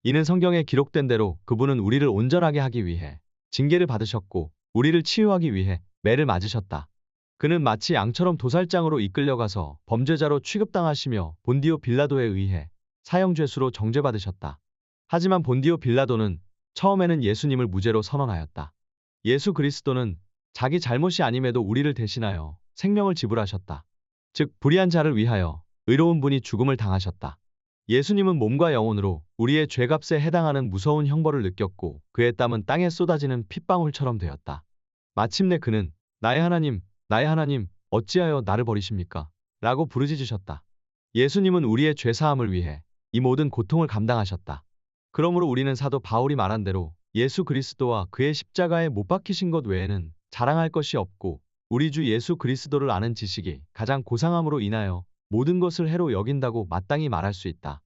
A: 이는 성경에 기록된 대로 그분은 우리를 온전하게 하기 위해 징계를 받으셨고 우리를 치유하기 위해 매를 맞으셨다. 그는 마치 양처럼 도살장으로 이끌려가서 범죄자로 취급당하시며 본디오 빌라도에 의해 사형죄수로 정죄받으셨다. 하지만 본디오 빌라도는 처음에는 예수님을 무죄로 선언하였다. 예수 그리스도는 자기 잘못이 아님에도 우리를 대신하여 생명을 지불하셨다. 즉 불의한 자를 위하여 의로운 분이 죽음을 당하셨다. 예수님은 몸과 영혼으로 우리의 죄값에 해당하는 무서운 형벌을 느꼈고 그의 땀은 땅에 쏟아지는 핏방울처럼 되었다. 마침내 그는 나의 하나님, 어찌하여 나를 버리십니까? 라고 부르짖으셨다. 예수님은 우리의 죄사함을 위해 이 모든 고통을 감당하셨다. 그러므로 우리는 사도 바울이 말한 대로 예수 그리스도와 그의 십자가에 못 박히신 것 외에는 자랑할 것이 없고 우리 주 예수 그리스도를 아는 지식이 가장 고상함으로 인하여 모든 것을 해로 여긴다고 마땅히 말할 수 있다.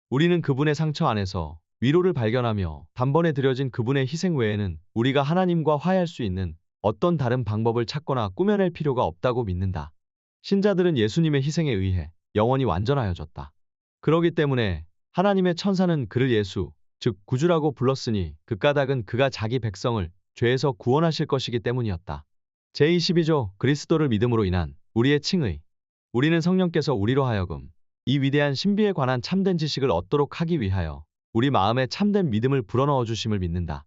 A: 우리는 그분의 상처 안에서 위로를 발견하며 단번에 드려진 그분의 희생 외에는 우리가 하나님과 화해할 수 있는 어떤 다른 방법을 찾거나 꾸며낼 필요가 없다고 믿는다. 신자들은 예수님의 희생에 의해 영원히 완전하여졌다. 그러기 때문에 하나님의 천사는 그를 예수, 즉 구주라고 불렀으니 그 까닭은 그가 자기 백성을 죄에서 구원하실 것이기 때문이었다. 제22조 그리스도를 믿음으로 인한 우리의 칭의. 우리는 성령께서 우리로 하여금 이 위대한 신비에 관한 참된 지식을 얻도록 하기 위하여 우리 마음에 참된 믿음을 불어넣어 주심을 믿는다.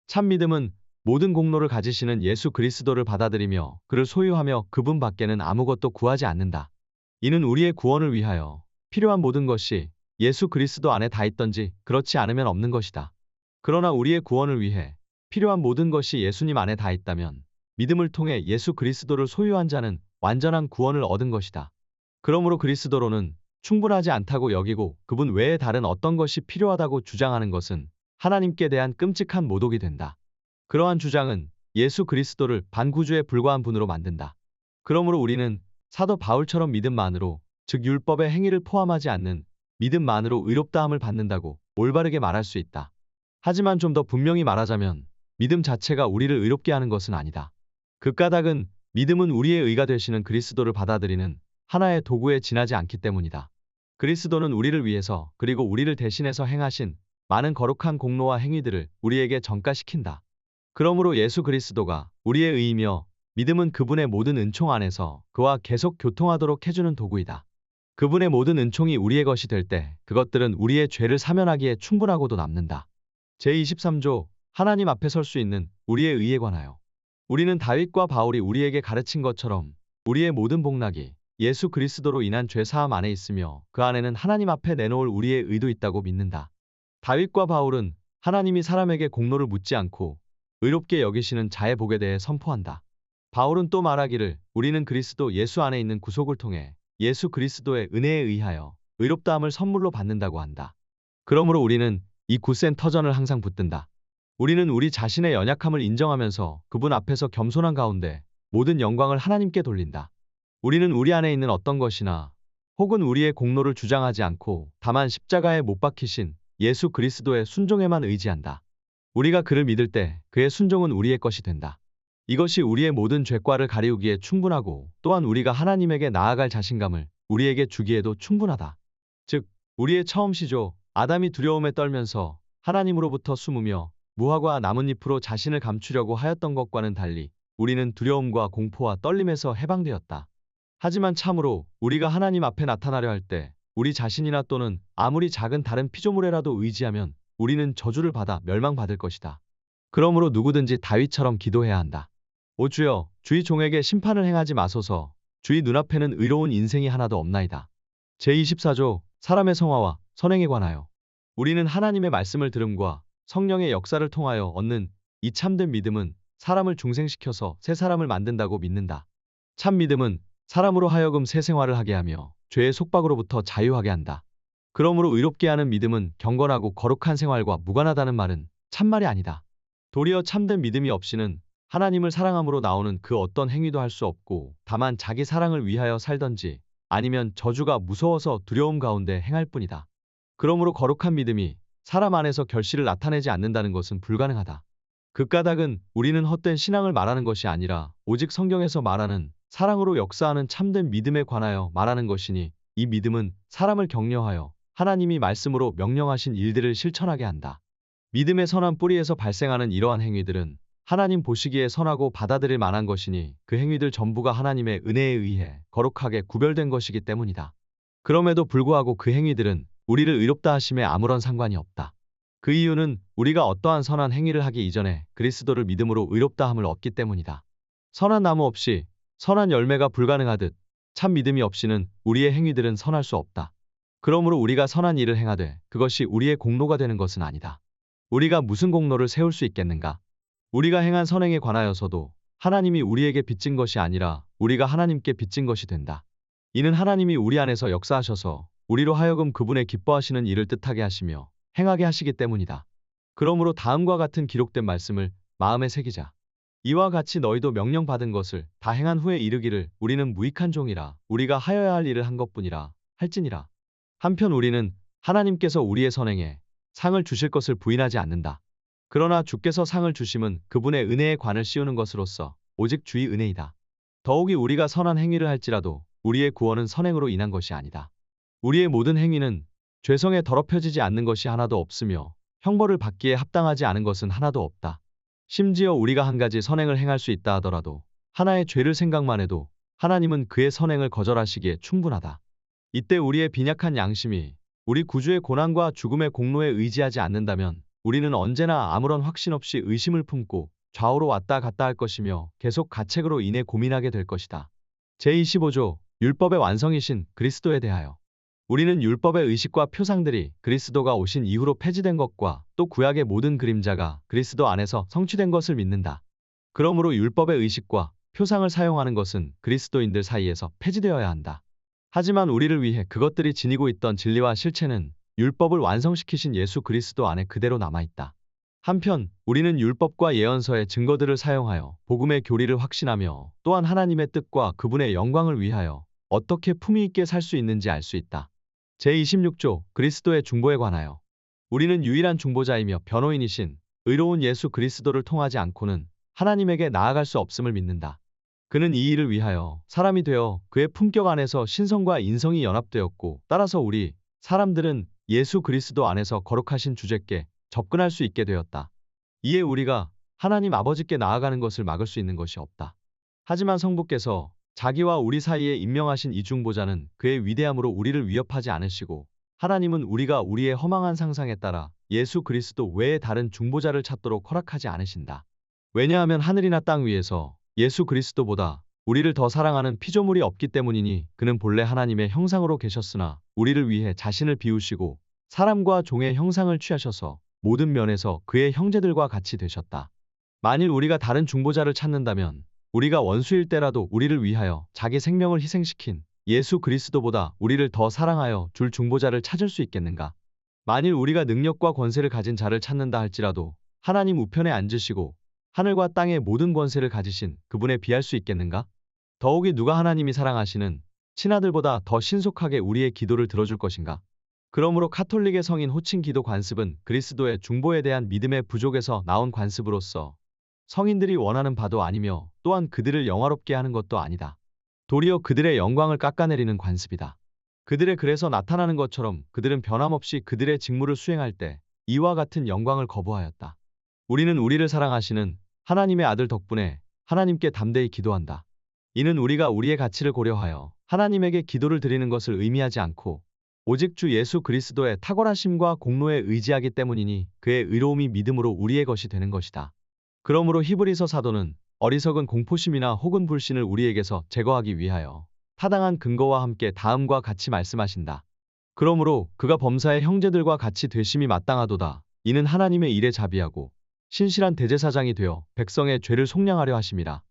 A: 참 믿음은 모든 공로를 가지시는 예수 그리스도를 받아들이며 그를 소유하며 그분 밖에는 아무것도 구하지 않는다. 이는 우리의 구원을 위하여 필요한 모든 것이 예수 그리스도 안에 다 있던지 그렇지 않으면 없는 것이다. 그러나 우리의 구원을 위해 필요한 모든 것이 예수님 안에 다 있다면 믿음을 통해 예수 그리스도를 소유한 자는 완전한 구원을 얻은 것이다. 그러므로 그리스도로는 충분하지 않다고 여기고 그분 외에 다른 어떤 것이 필요하다고 주장하는 것은 하나님께 대한 끔찍한 모독이 된다. 그러한 주장은 예수 그리스도를 반구주에 불과한 분으로 만든다. 그러므로 우리는 사도 바울처럼 믿음만으로, 즉 율법의 행위를 포함하지 않는 믿음만으로 의롭다함을 받는다고 올바르게 말할 수 있다. 하지만 좀 더 분명히 말하자면 믿음 자체가 우리를 의롭게 하는 것은 아니다. 그 까닭은 믿음은 우리의 의가 되시는 그리스도를 받아들이는 하나의 도구에 지나지 않기 때문이다. 그리스도는 우리를 위해서 그리고 우리를 대신해서 행하신 많은 거룩한 공로와 행위들을 우리에게 전가시킨다. 그러므로 예수 그리스도가 우리의 의이며 믿음은 그분의 모든 은총 안에서 그와 계속 교통하도록 해주는 도구이다. 그분의 모든 은총이 우리의 것이 될 때 그것들은 우리의 죄를 사면하기에 충분하고도 남는다. 제23조 하나님 앞에 설 수 있는 우리의 의에 관하여 우리는 다윗과 바울이 우리에게 가르친 것처럼 우리의 모든 복락이 예수 그리스도로 인한 죄 사함 안에 있으며 그 안에는 하나님 앞에 내놓을 우리의 의도 있다고 믿는다. 다윗과 바울은 하나님이 사람에게 공로를 묻지 않고 의롭게 여기시는 자의 복에 대해 선포한다. 바울은 또 말하기를 우리는 그리스도 예수 안에 있는 구속을 통해 예수 그리스도의 은혜에 의하여 의롭다함을 선물로 받는다고 한다. 그러므로 우리는 이 굳센 터전을 항상 붙든다. 우리는 우리 자신의 연약함을 인정하면서 그분 앞에서 겸손한 가운데 모든 영광을 하나님께 돌린다. 우리는 우리 안에 있는 어떤 것이나 혹은 우리의 공로를 주장하지 않고 다만 십자가에 못 박히신 예수 그리스도의 순종에만 의지한다. 우리가 그를 믿을 때 그의 순종은 우리의 것이 된다. 이것이 우리의 모든 죄과를 가리우기에 충분하고 또한 우리가 하나님에게 나아갈 자신감을 우리에게 주기에도 충분하다. 즉, 우리의 처음 시조 아담이 두려움에 떨면서 하나님으로부터 숨으며 무화과 나뭇잎으로 자신을 감추려고 하였던 것과는 달리 우리는 두려움과 공포와 떨림에서 해방되었다. 하지만 참으로 우리가 하나님 앞에 나타나려 할 때 우리 자신이나 또는 아무리 작은 다른 피조물에라도 의지하면 우리는 저주를 받아 멸망받을 것이다. 그러므로 누구든지 다윗처럼 기도해야 한다. 오 주여, 주의 종에게 심판을 행하지 마소서. 주의 눈앞에는 의로운 인생이 하나도 없나이다. 제24조 사람의 성화와 선행에 관하여 우리는 하나님의 말씀을 들음과 성령의 역사를 통하여 얻는 이 참된 믿음은 사람을 중생시켜서 새 사람을 만든다고 믿는다. 참 믿음은 사람으로 하여금 새 생활을 하게 하며 죄의 속박으로부터 자유하게 한다. 그러므로 의롭게 하는 믿음은 경건하고 거룩한 생활과 무관하다는 말은 참말이 아니다. 도리어 참된 믿음이 없이는 하나님을 사랑함으로 나오는 그 어떤 행위도 할 수 없고 다만 자기 사랑을 위하여 살던지 아니면 저주가 무서워서 두려움 가운데 행할 뿐이다. 그러므로 거룩한 믿음이 사람 안에서 결실을 나타내지 않는다는 것은 불가능하다. 그 까닭은 우리는 헛된 신앙을 말하는 것이 아니라 오직 성경에서 말하는 사랑으로 역사하는 참된 믿음에 관하여 말하는 것이니 이 믿음은 사람을 격려하여 하나님이 말씀으로 명령하신 일들을 실천하게 한다. 믿음의 선한 뿌리에서 발생하는 이러한 행위들은 하나님 보시기에 선하고 받아들일 만한 것이니 그 행위들 전부가 하나님의 은혜에 의해 거룩하게 구별된 것이기 때문이다. 그럼에도 불구하고 그 행위들은 우리를 의롭다 하심에 아무런 상관이 없다. 그 이유는 우리가 어떠한 선한 행위를 하기 이전에 그리스도를 믿음으로 의롭다 함을 얻기 때문이다. 선한 나무 없이 선한 열매가 불가능하듯 참 믿음이 없이는 우리의 행위들은 선할 수 없다. 그러므로 우리가 선한 일을 행하되 그것이 우리의 공로가 되는 것은 아니다. 우리가 무슨 공로를 세울 수 있겠는가? 우리가 행한 선행에 관하여서도 하나님이 우리에게 빚진 것이 아니라 우리가 하나님께 빚진 것이 된다. 이는 하나님이 우리 안에서 역사하셔서 우리로 하여금 그분의 기뻐하시는 일을 뜻하게 하시며 행하게 하시기 때문이다. 그러므로 다음과 같은 기록된 말씀을 마음에 새기자. 이와 같이 너희도 명령받은 것을 다 행한 후에 이르기를 우리는 무익한 종이라 우리가 하여야 할 일을 한 것뿐이라 할지니라. 한편 우리는 하나님께서 우리의 선행에 상을 주실 것을 부인하지 않는다. 그러나 주께서 상을 주심은 그분의 은혜에 관을 씌우는 것으로서 오직 주의 은혜이다. 더욱이 우리가 선한 행위를 할지라도 우리의 구원은 선행으로 인한 것이 아니다. 우리의 모든 행위는 죄성에 더럽혀지지 않는 것이 하나도 없으며 형벌을 받기에 합당하지 않은 것은 하나도 없다. 심지어 우리가 한 가지 선행을 행할 수 있다 하더라도 하나의 죄를 생각만 해도 하나님은 그의 선행을 거절하시기에 충분하다. 이때 우리의 빈약한 양심이 우리 구주의 고난과 죽음의 공로에 의지하지 않는다면 우리는 언제나 아무런 확신 없이 의심을 품고 좌우로 왔다 갔다 할 것이며 계속 가책으로 인해 고민하게 될 것이다. 제25조 율법의 완성이신 그리스도에 대하여 우리는 율법의 의식과 표상들이 그리스도가 오신 이후로 폐지된 것과 또 구약의 모든 그림자가 그리스도 안에서 성취된 것을 믿는다. 그러므로 율법의 의식과 표상을 사용하는 것은 그리스도인들 사이에서 폐지되어야 한다. 하지만 우리를 위해 그것들이 지니고 있던 진리와 실체는 율법을 완성시키신 예수 그리스도 안에 그대로 남아있다. 한편 우리는 율법과 예언서의 증거들을 사용하여 복음의 교리를 확신하며 또한 하나님의 뜻과 그분의 영광을 위하여 어떻게 품위 있게 살 수 있는지 알 수 있다. 제26조 그리스도의 중보에 관하여 우리는 유일한 중보자이며 변호인이신 의로운 예수 그리스도를 통하지 않고는 하나님에게 나아갈 수 없음을 믿는다. 그는 이 일을 위하여 사람이 되어 그의 품격 안에서 신성과 인성이 연합되었고 따라서 우리 사람들은 예수 그리스도 안에서 거룩하신 주제께 접근할 수 있게 되었다. 이에 우리가 하나님 아버지께 나아가는 것을 막을 수 있는 것이 없다. 하지만 성부께서 자기와 우리 사이에 임명하신 이 중보자는 그의 위대함으로 우리를 위협하지 않으시고 하나님은 우리가 우리의 허망한 상상에 따라 예수 그리스도 외에 다른 중보자를 찾도록 허락하지 않으신다. 왜냐하면 하늘이나 땅 위에서 예수 그리스도보다 우리를 더 사랑하는 피조물이 없기 때문이니 그는 본래 하나님의 형상으로 계셨으나 우리를 위해 자신을 비우시고 사람과 종의 형상을 취하셔서 모든 면에서 그의 형제들과 같이 되셨다. 만일 우리가 다른 중보자를 찾는다면 우리가 원수일 때라도 우리를 위하여 자기 생명을 희생시킨 예수 그리스도보다 우리를 더 사랑하여 줄 중보자를 찾을 수 있겠는가? 만일 우리가 능력과 권세를 가진 자를 찾는다 할지라도 하나님 우편에 앉으시고 하늘과 땅의 모든 권세를 가지신 그분에 비할 수 있겠는가? 더욱이 누가 하나님이 사랑하시는 친아들보다 더 신속하게 우리의 기도를 들어줄 것인가? 그러므로 카톨릭의 성인 호칭 기도 관습은 그리스도의 중보에 대한 믿음의 부족에서 나온 관습으로서 성인들이 원하는 바도 아니며 또한 그들을 영화롭게 하는 것도 아니다. 도리어 그들의 영광을 깎아내리는 관습이다. 그들의 글에서 나타나는 것처럼 그들은 변함없이 그들의 직무를 수행할 때 이와 같은 영광을 거부하였다. 우리는 우리를 사랑하시는 하나님의 아들 덕분에 하나님께 담대히 기도한다. 이는 우리가 우리의 가치를 고려하여 하나님에게 기도를 드리는 것을 의미하지 않고 오직 주 예수 그리스도의 탁월하심과 공로에 의지하기 때문이니 그의 의로움이 믿음으로 우리의 것이 되는 것이다. 그러므로 히브리서 사도는 어리석은 공포심이나 혹은 불신을 우리에게서 제거하기 위하여 타당한 근거와 함께 다음과 같이 말씀하신다. 그러므로 그가 범사의 형제들과 같이 되심이 마땅하도다. 이는 하나님의 일에 자비하고 신실한 대제사장이 되어 백성의 죄를 속량하려 하심이라.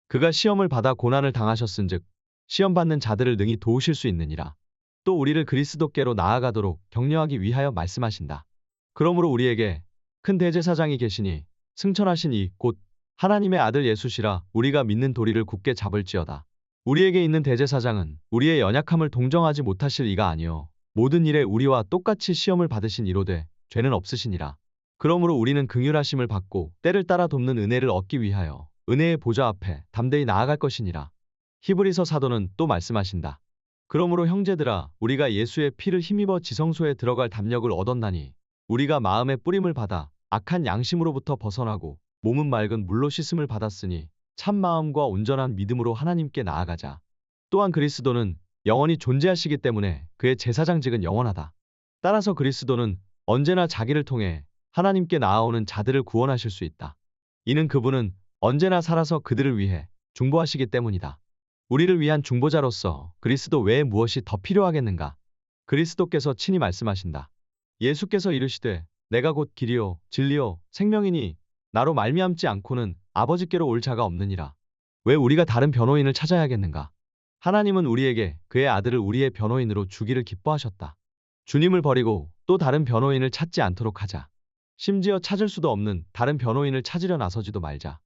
A: 그가 시험을 받아 고난을 당하셨은즉 시험 받는 자들을 능히 도우실 수 있느니라. 또 우리를 그리스도께로 나아가도록 격려하기 위하여 말씀하신다. 그러므로 우리에게 큰 대제사장이 계시니 승천하신 이 곧 하나님의 아들 예수시라. 우리가 믿는 도리를 굳게 잡을지어다. 우리에게 있는 대제사장은 우리의 연약함을 동정하지 못하실 이가 아니요 모든 일에 우리와 똑같이 시험을 받으신 이로되 죄는 없으시니라. 그러므로 우리는 긍휼하심을 받고 때를 따라 돕는 은혜를 얻기 위하여 은혜의 보좌 앞에 담대히 나아갈 것이니라. 히브리서 사도는 또 말씀하신다. 그러므로 형제들아 우리가 예수의 피를 힘입어 지성소에 들어갈 담력을 얻었나니 우리가 마음의 뿌림을 받아 악한 양심으로부터 벗어나고 몸은 맑은 물로 씻음을 받았으니 참 마음과 온전한 믿음으로 하나님께 나아가자. 또한 그리스도는 영원히 존재하시기 때문에 그의 제사장직은 영원하다. 따라서 그리스도는 언제나 자기를 통해 하나님께 나아오는 자들을 구원하실 수 있다. 이는 그분은 언제나 살아서 그들을 위해 중보하시기 때문이다. 우리를 위한 중보자로서 그리스도 외에 무엇이 더 필요하겠는가? 그리스도께서 친히 말씀하신다. 예수께서 이르시되 내가 곧 길이요 진리요 생명이니 나로 말미암지 않고는 아버지께로 올 자가 없느니라. 왜 우리가 다른 변호인을 찾아야겠는가? 하나님은 우리에게 그의 아들을 우리의 변호인으로 주기를 기뻐하셨다. 주님을 버리고 또 다른 변호인을 찾지 않도록 하자. 심지어 찾을 수도 없는 다른 변호인을 찾으려 나서지도 말자.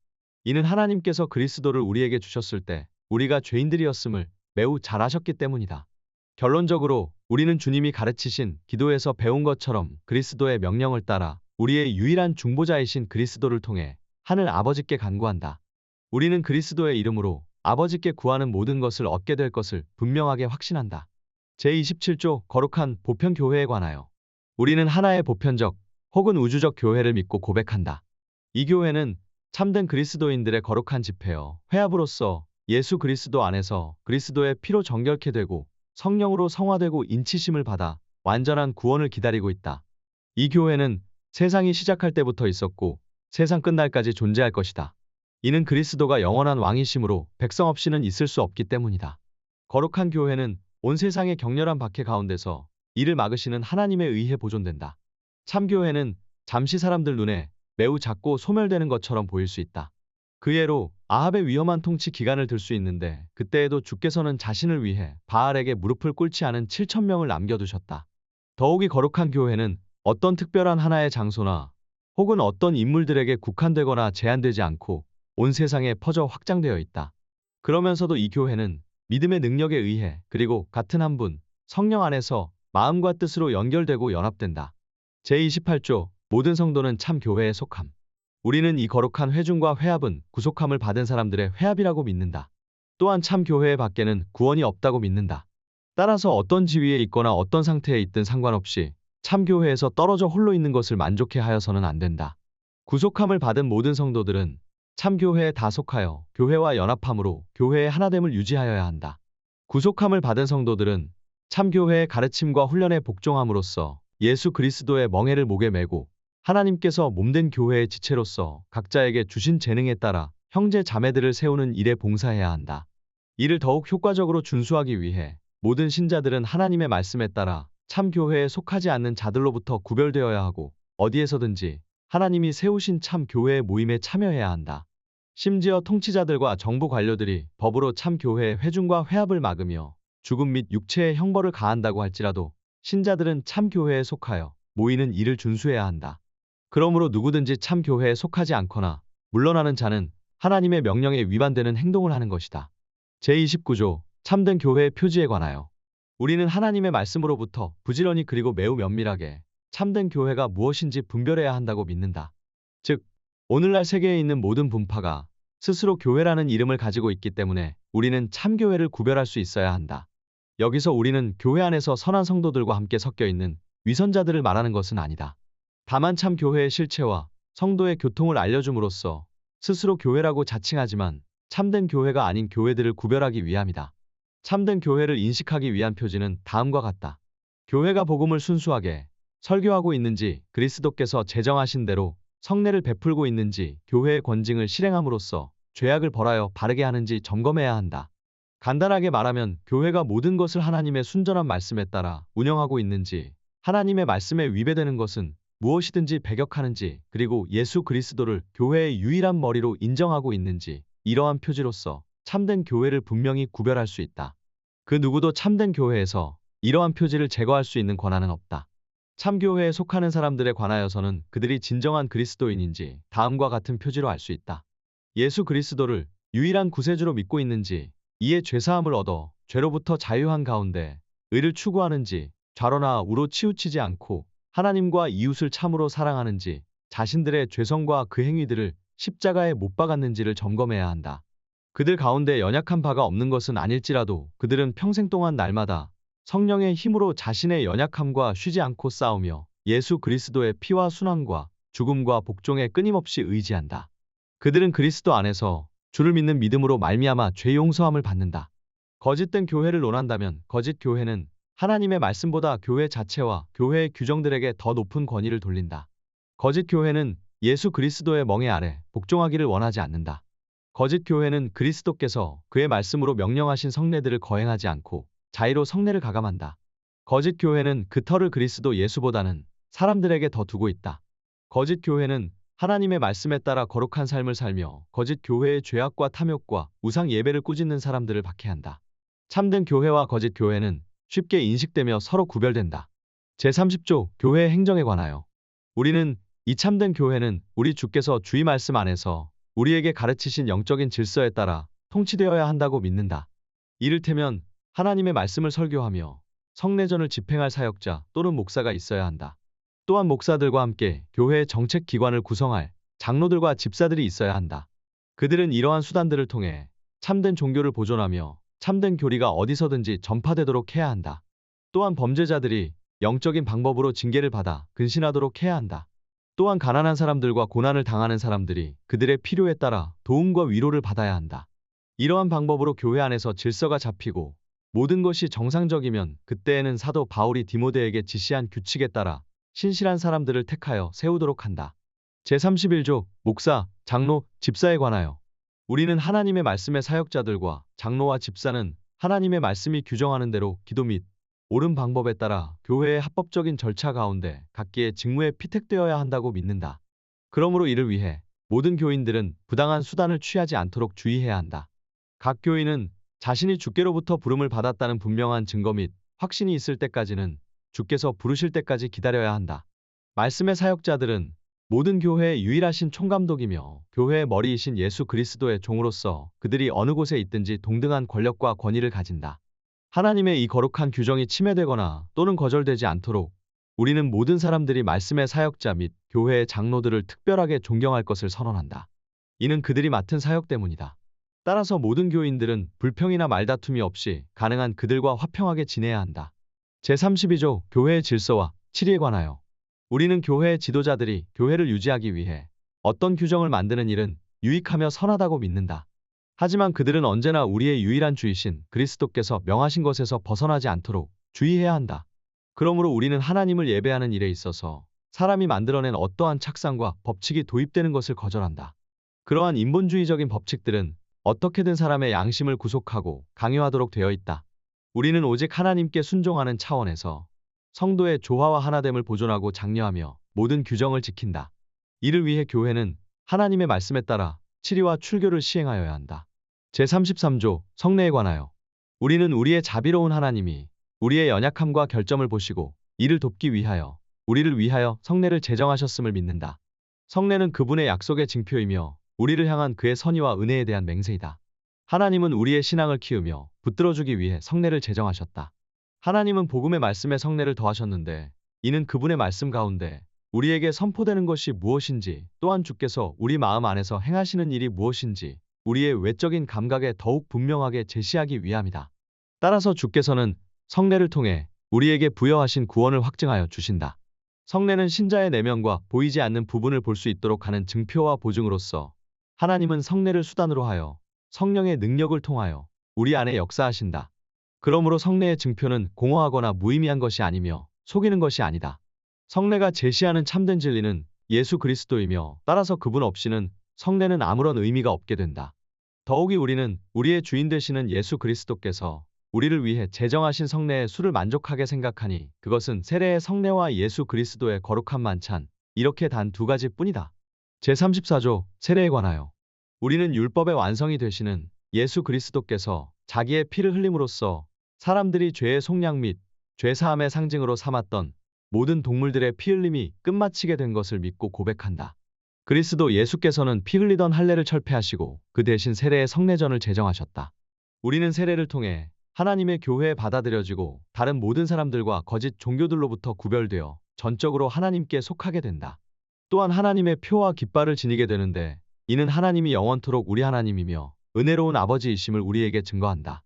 A: 이는 하나님께서 그리스도를 우리에게 주셨을 때 우리가 죄인들이었음을 매우 잘 아셨기 때문이다. 결론적으로 우리는 주님이 가르치신 기도에서 배운 것처럼 그리스도의 명령을 따라 우리의 유일한 중보자이신 그리스도를 통해 하늘 아버지께 간구한다. 우리는 그리스도의 이름으로 아버지께 구하는 모든 것을 얻게 될 것을 분명하게 확신한다. 제27조 거룩한 보편교회에 관하여 우리는 하나의 보편적 혹은 우주적 교회를 믿고 고백한다. 이 교회는 참된 그리스도인들의 거룩한 집회여 회합으로서 예수 그리스도 안에서 그리스도의 피로 정결케 되고 성령으로 성화되고 인치심을 받아 완전한 구원을 기다리고 있다. 이 교회는 세상이 시작할 때부터 있었고 세상 끝날까지 존재할 것이다. 이는 그리스도가 영원한 왕이심으로 백성 없이는 있을 수 없기 때문이다. 거룩한 교회는 온 세상의 격렬한 박해 가운데서 이를 막으시는 하나님에 의해 보존된다. 참교회는 잠시 사람들 눈에 매우 작고 소멸되는 것처럼 보일 수 있다. 그 예로 아합의 위험한 통치 기간을 들 수 있는데 그때에도 주께서는 자신을 위해 바알에게 무릎을 꿇지 않은 7,000명을 남겨두셨다. 더욱이 거룩한 교회는 어떤 특별한 하나의 장소나 혹은 어떤 인물들에게 국한되거나 제한되지 않고 온 세상에 퍼져 확장되어 있다. 그러면서도 이 교회는 믿음의 능력에 의해 그리고 같은 한 분, 성령 안에서 마음과 뜻으로 연결되고 연합된다. 제28조 모든 성도는 참 교회에 속함. 우리는 이 거룩한 회중과 회합은 구속함을 받은 사람들의 회합이라고 믿는다. 또한 참 교회 밖에는 구원이 없다고 믿는다. 따라서 어떤 지위에 있거나 어떤 상태에 있든 상관없이 참 교회에서 떨어져 홀로 있는 것을 만족해 하여서는 안 된다. 구속함을 받은 모든 성도들은 참 교회에 다 속하여 교회와 연합함으로 교회의 하나됨을 유지하여야 한다. 구속함을 받은 성도들은 참 교회의 가르침과 훈련에 복종함으로써 예수 그리스도의 멍에를 목에 메고 하나님께서 몸된 교회의 지체로서 각자에게 주신 재능에 따라 형제 자매들을 세우는 일에 봉사해야 한다. 이를 더욱 효과적으로 준수하기 위해 모든 신자들은 하나님의 말씀에 따라 참 교회에 속하지 않는 자들로부터 구별되어야 하고 어디에서든지 하나님이 세우신 참 교회의 모임에 참여해야 한다. 심지어 통치자들과 정부 관료들이 법으로 참 교회의 회중과 회합을 막으며 죽음 및 육체의 형벌을 가한다고 할지라도 신자들은 참 교회에 속하여 모이는 일을 준수해야 한다. 그러므로 누구든지 참 교회에 속하지 않거나 물러나는 자는 하나님의 명령에 위반되는 행동을 하는 것이다. 제29조 참된 교회의 표지에 관하여 우리는 하나님의 말씀으로부터 부지런히 그리고 매우 면밀하게 참된 교회가 무엇인지 분별해야 한다고 믿는다. 즉, 오늘날 세계에 있는 모든 분파가 스스로 교회라는 이름을 가지고 있기 때문에 우리는 참교회를 구별할 수 있어야 한다. 여기서 우리는 교회 안에서 선한 성도들과 함께 섞여 있는 위선자들을 말하는 것은 아니다. 다만 참 교회의 실체와 성도의 교통을 알려줌으로써 스스로 교회라고 자칭하지만 참된 교회가 아닌 교회들을 구별하기 위함이다. 참된 교회를 인식하기 위한 표지는 다음과 같다. 교회가 복음을 순수하게 설교하고 있는지 그리스도께서 제정하신 대로 성례를 베풀고 있는지 교회의 권징을 실행함으로써 죄악을 벌하여 바르게 하는지 점검해야 한다. 간단하게 말하면 교회가 모든 것을 하나님의 순전한 말씀에 따라 운영하고 있는지 하나님의 말씀에 위배되는 것은 무엇이든지 배격하는지 그리고 예수 그리스도를 교회의 유일한 머리로 인정하고 있는지 이러한 표지로서 참된 교회를 분명히 구별할 수 있다. 그 누구도 참된 교회에서 이러한 표지를 제거할 수 있는 권한은 없다. 참교회에 속하는 사람들에 관하여서는 그들이 진정한 그리스도인인지 다음과 같은 표지로 알 수 있다. 예수 그리스도를 유일한 구세주로 믿고 있는지, 이에 죄사함을 얻어 죄로부터 자유한 가운데 의를 추구하는지, 좌로나 우로 치우치지 않고 하나님과 이웃을 참으로 사랑하는지, 자신들의 죄성과 그 행위들을 십자가에 못 박았는지를 점검해야 한다. 그들 가운데 연약한 바가 없는 것은 아닐지라도 그들은 평생 동안 날마다 성령의 힘으로 자신의 연약함과 쉬지 않고 싸우며 예수 그리스도의 피와 순환과 죽음과 복종에 끊임없이 의지한다. 그들은 그리스도 안에서 주를 믿는 믿음으로 말미암아 죄 용서함을 받는다. 거짓된 교회를 논한다면 거짓 교회는 하나님의 말씀보다 교회 자체와 교회의 규정들에게 더 높은 권위를 돌린다. 거짓 교회는 예수 그리스도의 멍에 아래 복종하기를 원하지 않는다. 거짓 교회는 그리스도께서 그의 말씀으로 명령하신 성례들을 거행하지 않고 자의로 성례를 가감한다. 거짓 교회는 그 터를 그리스도 예수보다는 사람들에게 더 두고 있다. 거짓 교회는 하나님의 말씀에 따라 거룩한 삶을 살며 거짓 교회의 죄악과 탐욕과 우상 예배를 꾸짖는 사람들을 박해한다. 참된 교회와 거짓 교회는 쉽게 인식되며 서로 구별된다. 제30조 교회의 행정에 관하여 우리는 이 참된 교회는 우리 주께서 주의 말씀 안에서 우리에게 가르치신 영적인 질서에 따라 통치되어야 한다고 믿는다. 이를테면 하나님의 말씀을 설교하며 성례전을 집행할 사역자 또는 목사가 있어야 한다. 또한 목사들과 함께 교회의 정책 기관을 구성할 장로들과 집사들이 있어야 한다. 그들은 이러한 수단들을 통해 참된 종교를 보존하며 참된 교리가 어디서든지 전파되도록 해야 한다. 또한 범죄자들이 영적인 방법으로 징계를 받아 근신하도록 해야 한다. 또한 가난한 사람들과 고난을 당하는 사람들이 그들의 필요에 따라 도움과 위로를 받아야 한다. 이러한 방법으로 교회 안에서 질서가 잡히고 모든 것이 정상적이면 그때에는 사도 바울이 디모데에게 지시한 규칙에 따라 신실한 사람들을 택하여 세우도록 한다. 제31조 목사, 장로, 집사에 관하여 우리는 하나님의 말씀의 사역자들과 장로와 집사는 하나님의 말씀이 규정하는 대로 기도 및 옳은 방법에 따라 교회의 합법적인 절차 가운데 각기의 직무에 피택되어야 한다고 믿는다. 그러므로 이를 위해 모든 교인들은 부당한 수단을 취하지 않도록 주의해야 한다. 각 교인은 자신이 주께로부터 부름을 받았다는 분명한 증거 및 확신이 있을 때까지는 주께서 부르실 때까지 기다려야 한다. 말씀의 사역자들은 모든 교회의 유일하신 총감독이며 교회의 머리이신 예수 그리스도의 종으로서 그들이 어느 곳에 있든지 동등한 권력과 권위를 가진다. 하나님의 이 거룩한 규정이 침해되거나 또는 거절되지 않도록 우리는 모든 사람들이 말씀의 사역자 및 교회의 장로들을 특별하게 존경할 것을 선언한다. 이는 그들이 맡은 사역 때문이다. 따라서 모든 교인들은 불평이나 말다툼이 없이 가능한 그들과 화평하게 지내야 한다. 제32조 교회의 질서와 치리에 관하여 우리는 교회의 지도자들이 교회를 유지하기 위해 어떤 규정을 만드는 일은 유익하며 선하다고 믿는다. 하지만 그들은 언제나 우리의 유일한 주이신 그리스도께서 명하신 것에서 벗어나지 않도록 주의해야 한다. 그러므로 우리는 하나님을 예배하는 일에 있어서 사람이 만들어낸 어떠한 착상과 법칙이 도입되는 것을 거절한다. 그러한 인본주의적인 법칙들은 어떻게든 사람의 양심을 구속하고 강요하도록 되어 있다. 우리는 오직 하나님께 순종하는 차원에서 성도의 조화와 하나됨을 보존하고 장려하며 모든 규정을 지킨다. 이를 위해 교회는 하나님의 말씀에 따라 치리와 출교를 시행하여야 한다. 제33조 성례에 관하여 우리는 우리의 자비로운 하나님이 우리의 연약함과 결점을 보시고 이를 돕기 위하여 우리를 위하여 성례를 제정하셨음을 믿는다. 성례는 그분의 약속의 징표이며 우리를 향한 그의 선의와 은혜에 대한 맹세이다. 하나님은 우리의 신앙을 키우며 붙들어주기 위해 성례를 제정하셨다. 하나님은 복음의 말씀에 성례를 더하셨는데 이는 그분의 말씀 가운데 우리에게 선포되는 것이 무엇인지 또한 주께서 우리 마음 안에서 행하시는 일이 무엇인지 우리의 외적인 감각에 더욱 분명하게 제시하기 위함이다. 따라서 주께서는 성례를 통해 우리에게 부여하신 구원을 확증하여 주신다. 성례는 신자의 내면과 보이지 않는 부분을 볼 수 있도록 하는 증표와 보증으로서 하나님은 성례를 수단으로 하여 성령의 능력을 통하여 우리 안에 역사하신다. 그러므로 성례의 증표는 공허하거나 무의미한 것이 아니며 속이는 것이 아니다. 성례가 제시하는 참된 진리는 예수 그리스도이며 따라서 그분 없이는 성례는 아무런 의미가 없게 된다. 더욱이 우리는 우리의 주인 되시는 예수 그리스도께서 우리를 위해 제정하신 성례의 수를 만족하게 생각하니 그것은 세례의 성례와 예수 그리스도의 거룩한 만찬 이렇게 단 두 가지뿐이다. 제34조 세례에 관하여 우리는 율법의 완성이 되시는 예수 그리스도께서 자기의 피를 흘림으로써 사람들이 죄의 속량 및 죄사함의 상징으로 삼았던 모든 동물들의 피 흘림이 끝마치게 된 것을 믿고 고백한다. 그리스도 예수께서는 피 흘리던 할례를 철폐하시고 그 대신 세례의 성례전을 제정하셨다. 우리는 세례를 통해 하나님의 교회에 받아들여지고 다른 모든 사람들과 거짓 종교들로부터 구별되어 전적으로 하나님께 속하게 된다. 또한 하나님의 표와 깃발을 지니게 되는데 이는 하나님이 영원토록 우리 하나님이며 은혜로운 아버지이심을 우리에게 증거한다.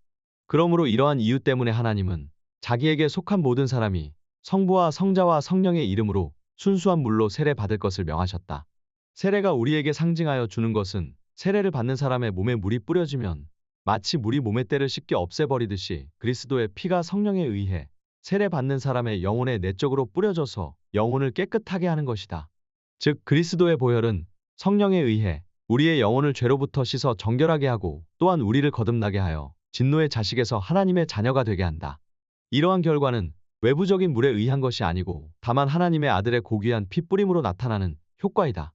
A: 그러므로 이러한 이유 때문에 하나님은 자기에게 속한 모든 사람이 성부와 성자와 성령의 이름으로 순수한 물로 세례 받을 것을 명하셨다. 세례가 우리에게 상징하여 주는 것은 세례를 받는 사람의 몸에 물이 뿌려지면 마치 물이 몸의 때를 씻겨 없애버리듯이 그리스도의 피가 성령에 의해 세례 받는 사람의 영혼에 내적으로 뿌려져서 영혼을 깨끗하게 하는 것이다. 즉 그리스도의 보혈은 성령에 의해 우리의 영혼을 죄로부터 씻어 정결하게 하고 또한 우리를 거듭나게 하여 진노의 자식에서 하나님의 자녀가 되게 한다. 이러한 결과는 외부적인 물에 의한 것이 아니고 다만 하나님의 아들의 고귀한 피뿌림으로 나타나는 효과이다.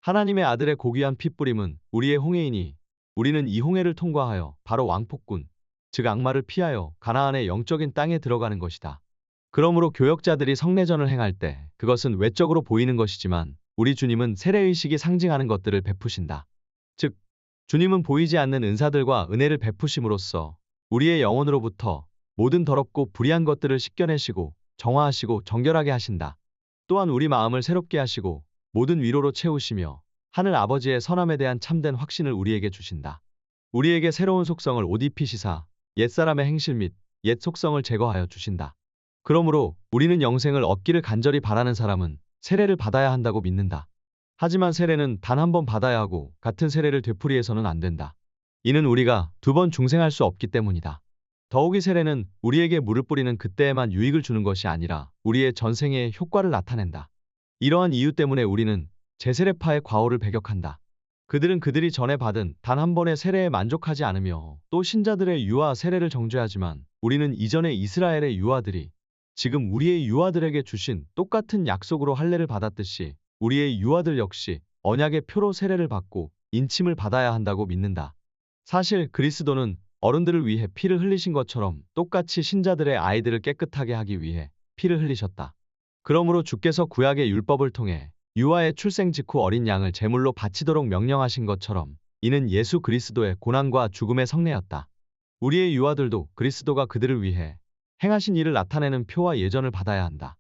A: 하나님의 아들의 고귀한 피뿌림은 우리의 홍해이니 우리는 이 홍해를 통과하여 바로 왕폭군, 즉 악마를 피하여 가나안의 영적인 땅에 들어가는 것이다. 그러므로 교역자들이 성례전을 행할 때 그것은 외적으로 보이는 것이지만 우리 주님은 세례의식이 상징하는 것들을 베푸신다. 즉 주님은 보이지 않는 은사들과 은혜를 베푸심으로써 우리의 영혼으로부터 모든 더럽고 불의한 것들을 씻겨내시고 정화하시고 정결하게 하신다. 또한 우리 마음을 새롭게 하시고 모든 위로로 채우시며 하늘 아버지의 선함에 대한 참된 확신을 우리에게 주신다. 우리에게 새로운 속성을 옷 입히시사 옛사람의 행실 및 옛 속성을 제거하여 주신다. 그러므로 우리는 영생을 얻기를 간절히 바라는 사람은 세례를 받아야 한다고 믿는다. 하지만 세례는 단 한 번 받아야 하고 같은 세례를 되풀이해서는 안 된다. 이는 우리가 두 번 중생할 수 없기 때문이다. 더욱이 세례는 우리에게 물을 뿌리는 그때에만 유익을 주는 것이 아니라 우리의 전생에 효과를 나타낸다. 이러한 이유 때문에 우리는 제세례파의 과오를 배격한다. 그들은 그들이 전에 받은 단 한 번의 세례에 만족하지 않으며 또 신자들의 유아 세례를 정죄하지만 우리는 이전의 이스라엘의 유아들이 지금 우리의 유아들에게 주신 똑같은 약속으로 할례를 받았듯이 우리의 유아들 역시 언약의 표로 세례를 받고 인침을 받아야 한다고 믿는다. 사실 그리스도는 어른들을 위해 피를 흘리신 것처럼 똑같이 신자들의 아이들을 깨끗하게 하기 위해 피를 흘리셨다. 그러므로 주께서 구약의 율법을 통해 유아의 출생 직후 어린 양을 제물로 바치도록 명령하신 것처럼 이는 예수 그리스도의 고난과 죽음의 성례였다. 우리의 유아들도 그리스도가 그들을 위해 행하신 일을 나타내는 표와 예전을 받아야 한다.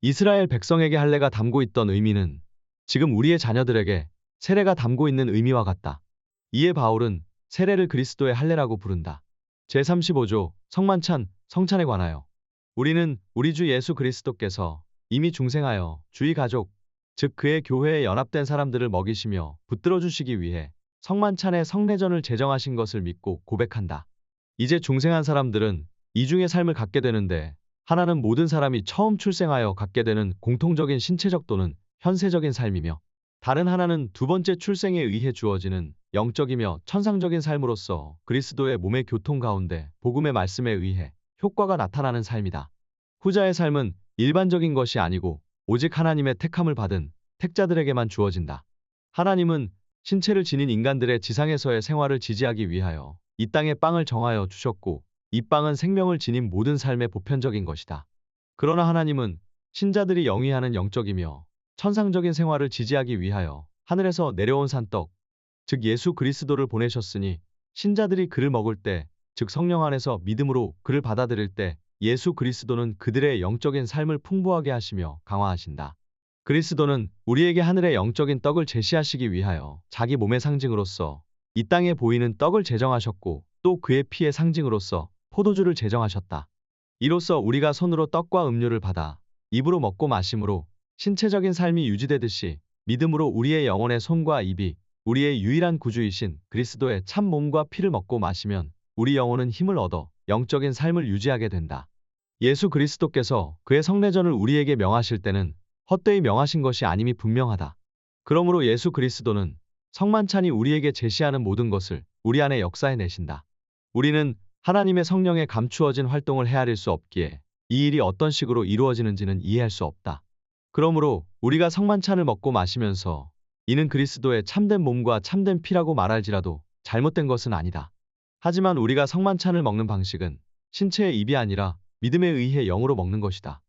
A: 이스라엘 백성에게 할례가 담고 있던 의미는 지금 우리의 자녀들에게 세례가 담고 있는 의미와 같다. 이에 바울은 세례를 그리스도의 할례라고 부른다. 제35조 성만찬, 성찬에 관하여 우리는 우리 주 예수 그리스도께서 이미 중생하여 주의 가족, 즉 그의 교회에 연합된 사람들을 먹이시며 붙들어 주시기 위해 성만찬의 성례전을 제정하신 것을 믿고 고백한다. 이제 중생한 사람들은 이중의 삶을 갖게 되는데 하나는 모든 사람이 처음 출생하여 갖게 되는 공통적인 신체적 또는 현세적인 삶이며 다른 하나는 두 번째 출생에 의해 주어지는 영적이며 천상적인 삶으로서 그리스도의 몸의 교통 가운데 복음의 말씀에 의해 효과가 나타나는 삶이다. 후자의 삶은 일반적인 것이 아니고 오직 하나님의 택함을 받은 택자들에게만 주어진다. 하나님은 신체를 지닌 인간들의 지상에서의 생활을 지지하기 위하여 이 땅에 빵을 정하여 주셨고 이 빵은 생명을 지닌 모든 삶의 보편적인 것이다. 그러나 하나님은 신자들이 영위하는 영적이며 천상적인 생활을 지지하기 위하여 하늘에서 내려온 산떡, 즉 예수 그리스도를 보내셨으니 신자들이 그를 먹을 때, 즉 성령 안에서 믿음으로 그를 받아들일 때 예수 그리스도는 그들의 영적인 삶을 풍부하게 하시며 강화하신다. 그리스도는 우리에게 하늘의 영적인 떡을 제시하시기 위하여 자기 몸의 상징으로서 이 땅에 보이는 떡을 제정하셨고 또 그의 피의 상징으로서 포도주를 제정하셨다. 이로써 우리가 손으로 떡과 음료를 받아 입으로 먹고 마심으로 신체적인 삶이 유지되듯이 믿음으로 우리의 영혼의 손과 입이 우리의 유일한 구주이신 그리스도의 참 몸과 피를 먹고 마시면 우리 영혼은 힘을 얻어 영적인 삶을 유지하게 된다. 예수 그리스도께서 그의 성례전을 우리에게 명하실 때는 헛되이 명하신 것이 아님이 분명하다. 그러므로 예수 그리스도는 성만찬이 우리에게 제시하는 모든 것을 우리 안에 역사해 내신다. 우리는 하나님의 성령에 감추어진 활동을 헤아릴 수 없기에 이 일이 어떤 식으로 이루어지는지는 이해할 수 없다. 그러므로 우리가 성만찬을 먹고 마시면서 이는 그리스도의 참된 몸과 참된 피라고 말할지라도 잘못된 것은 아니다. 하지만 우리가 성만찬을 먹는 방식은 신체의 입이 아니라 믿음에 의해 영으로 먹는 것이다.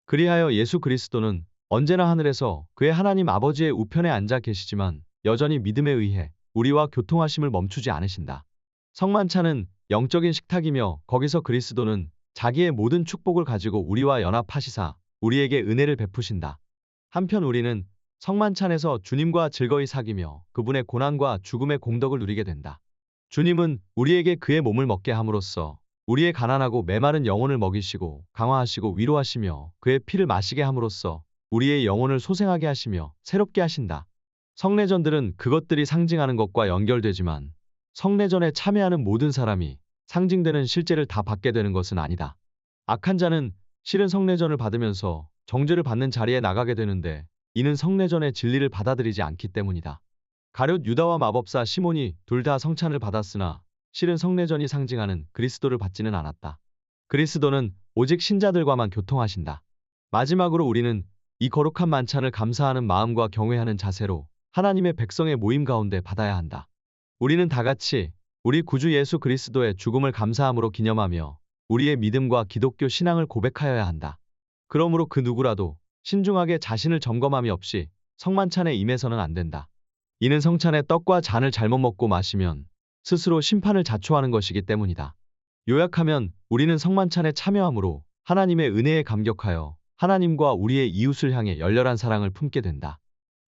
A: 그리하여 예수 그리스도는 언제나 하늘에서 그의 하나님 아버지의 우편에 앉아 계시지만 여전히 믿음에 의해 우리와 교통하심을 멈추지 않으신다. 성만찬은 영적인 식탁이며 거기서 그리스도는 자기의 모든 축복을 가지고 우리와 연합하시사 우리에게 은혜를 베푸신다. 한편 우리는 성만찬에서 주님과 즐거이 사귀며 그분의 고난과 죽음의 공덕을 누리게 된다. 주님은 우리에게 그의 몸을 먹게 함으로써 우리의 가난하고 메마른 영혼을 먹이시고 강화하시고 위로하시며 그의 피를 마시게 함으로써 우리의 영혼을 소생하게 하시며 새롭게 하신다. 성례전들은 그것들이 상징하는 것과 연결되지만 성례전에 참여하는 모든 사람이 상징되는 실제를 다 받게 되는 것은 아니다. 악한 자는 실은 성례전을 받으면서 정죄를 받는 자리에 나가게 되는데 이는 성례전의 진리를 받아들이지 않기 때문이다. 가룟 유다와 마법사 시몬이 둘 다 성찬을 받았으나 실은 성례전이 상징하는 그리스도를 받지는 않았다. 그리스도는 오직 신자들과만 교통하신다. 마지막으로 우리는 이 거룩한 만찬을 감사하는 마음과 경외하는 자세로 하나님의 백성의 모임 가운데 받아야 한다. 우리는 다 같이 우리 구주 예수 그리스도의 죽음을 감사함으로 기념하며 우리의 믿음과 기독교 신앙을 고백하여야 한다. 그러므로 그 누구라도 신중하게 자신을 점검함이 없이 성만찬에 임해서는 안 된다. 이는 성찬의 떡과 잔을 잘못 먹고 마시면 스스로 심판을 자초하는 것이기 때문이다. 요약하면 우리는 성만찬에 참여함으로 하나님의 은혜에 감격하여 하나님과 우리의 이웃을 향해 열렬한 사랑을 품게 된다.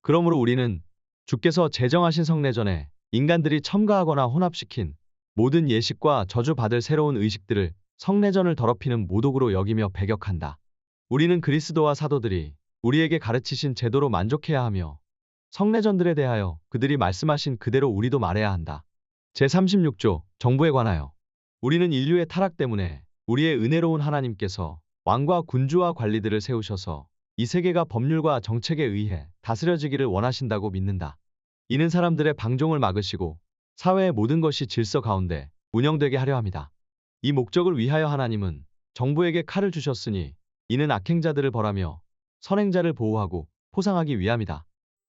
A: 그러므로 우리는 주께서 제정하신 성례전에 인간들이 첨가하거나 혼합시킨 모든 예식과 저주받을 새로운 의식들을 성례전을 더럽히는 모독으로 여기며 배격한다. 우리는 그리스도와 사도들이 우리에게 가르치신 제도로 만족해야 하며 성례전들에 대하여 그들이 말씀하신 그대로 우리도 말해야 한다. 제36조 정부에 관하여 우리는 인류의 타락 때문에 우리의 은혜로운 하나님께서 왕과 군주와 관리들을 세우셔서 이 세계가 법률과 정책에 의해 다스려지기를 원하신다고 믿는다. 이는 사람들의 방종을 막으시고 사회의 모든 것이 질서 가운데 운영되게 하려 합니다. 이 목적을 위하여 하나님은 정부에게 칼을 주셨으니 이는 악행자들을 벌하며 선행자를 보호하고 포상하기 위함이다.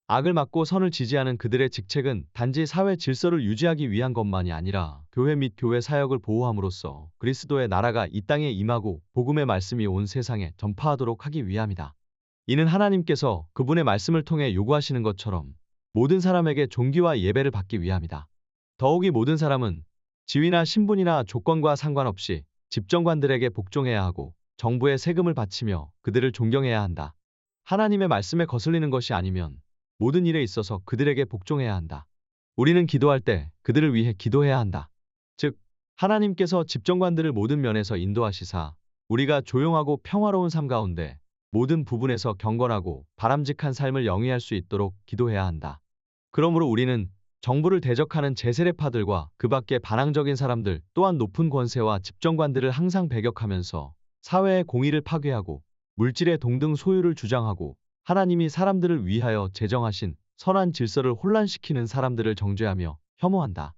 A: 악을 막고 선을 지지하는 그들의 직책은 단지 사회 질서를 유지하기 위한 것만이 아니라 교회 및 교회 사역을 보호함으로써 그리스도의 나라가 이 땅에 임하고 복음의 말씀이 온 세상에 전파하도록 하기 위함이다. 이는 하나님께서 그분의 말씀을 통해 요구하시는 것처럼 모든 사람에게 존귀와 예배를 받기 위함이다. 더욱이 모든 사람은 지위나 신분이나 조건과 상관없이 집정관들에게 복종해야 하고 정부에 세금을 바치며 그들을 존경해야 한다. 하나님의 말씀에 거슬리는 것이 아니면 모든 일에 있어서 그들에게 복종해야 한다. 우리는 기도할 때 그들을 위해 기도해야 한다. 즉, 하나님께서 집정관들을 모든 면에서 인도하시사 우리가 조용하고 평화로운 삶 가운데 모든 부분에서 경건하고 바람직한 삶을 영위할 수 있도록 기도해야 한다. 그러므로 우리는 정부를 대적하는 제세례파들과 그 밖의 반항적인 사람들 또한 높은 권세와 집정관들을 항상 배격하면서 사회의 공의를 파괴하고 물질의 동등 소유를 주장하고 하나님이 사람들을 위하여 제정하신 선한 질서를 혼란시키는 사람들을 정죄하며 혐오한다.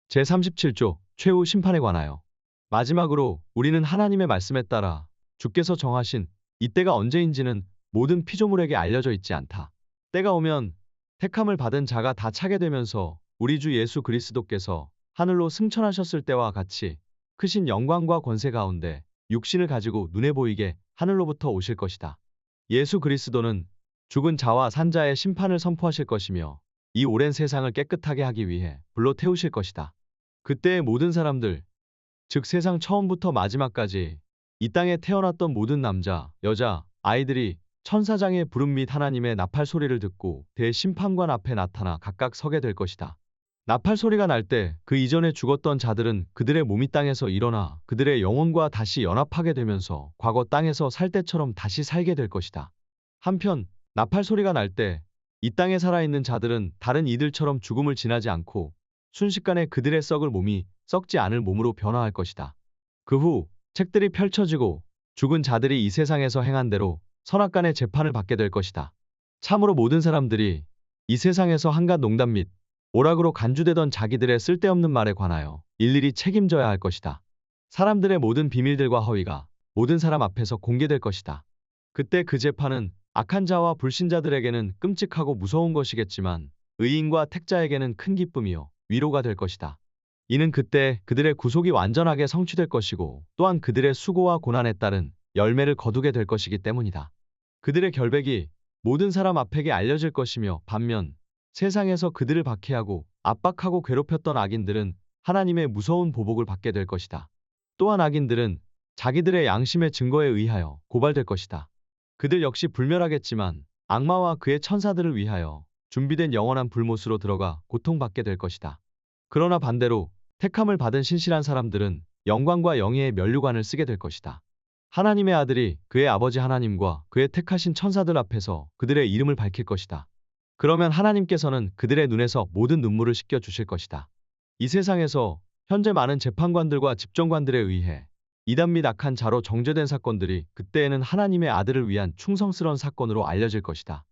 A: 제37조 최후 심판에 관하여 마지막으로 우리는 하나님의 말씀에 따라 주께서 정하신 이때가 언제인지는 모든 피조물에게 알려져 있지 않다. 때가 오면 택함을 받은 자가 다 차게 되면서 우리 주 예수 그리스도께서 하늘로 승천하셨을 때와 같이 크신 영광과 권세 가운데 육신을 가지고 눈에 보이게 하늘로부터 오실 것이다. 예수 그리스도는 죽은 자와 산 자의 심판을 선포하실 것이며 이 오랜 세상을 깨끗하게 하기 위해 불로 태우실 것이다. 그때의 모든 사람들, 즉 세상 처음부터 마지막까지 이 땅에 태어났던 모든 남자, 여자, 아이들이 천사장의 부름 및 하나님의 나팔 소리를 듣고 대심판관 앞에 나타나 각각 서게 될 것이다. 나팔 소리가 날 때 그 이전에 죽었던 자들은 그들의 몸이 땅에서 일어나 그들의 영혼과 다시 연합하게 되면서 과거 땅에서 살 때처럼 다시 살게 될 것이다. 한편 나팔 소리가 날 때 이 땅에 살아있는 자들은 다른 이들처럼 죽음을 지나지 않고 순식간에 그들의 썩을 몸이 썩지 않을 몸으로 변화할 것이다. 그 후 책들이 펼쳐지고 죽은 자들이 이 세상에서 행한 대로 선악간의 재판을 받게 될 것이다. 참으로 모든 사람들이 이 세상에서 한갓 농담 및 오락으로 간주되던 자기들의 쓸데없는 말에 관하여 일일이 책임져야 할 것이다. 사람들의 모든 비밀들과 허위가 모든 사람 앞에서 공개될 것이다. 그때 그 재판은 악한 자와 불신자들에게는 끔찍하고 무서운 것이겠지만 의인과 택자에게는 큰 기쁨이요 위로가 될 것이다. 이는 그때 그들의 구속이 완전하게 성취될 것이고 또한 그들의 수고와 고난에 따른 열매를 거두게 될 것이기 때문이다. 그들의 결백이 모든 사람 앞에게 알려질 것이며 반면 세상에서 그들을 박해하고 압박하고 괴롭혔던 악인들은 하나님의 무서운 보복을 받게 될 것이다. 또한 악인들은 자기들의 양심의 증거에 의하여 고발될 것이다. 그들 역시 불멸하겠지만 악마와 그의 천사들을 위하여 준비된 영원한 불못으로 들어가 고통받게 될 것이다. 그러나 반대로 택함을 받은 신실한 사람들은 영광과 영예의 면류관을 쓰게 될 것이다. 하나님의 아들이 그의 아버지 하나님과 그의 택하신 천사들 앞에서 그들의 이름을 밝힐 것이다. 그러면 하나님께서는 그들의 눈에서 모든 눈물을 씻겨 주실 것이다. 이 세상에서 현재 많은 재판관들과 집정관들에 의해 이단 및 악한 자로 정죄된 사건들이 그때에는 하나님의 아들을 위한 충성스러운 사건으로 알려질 것이다.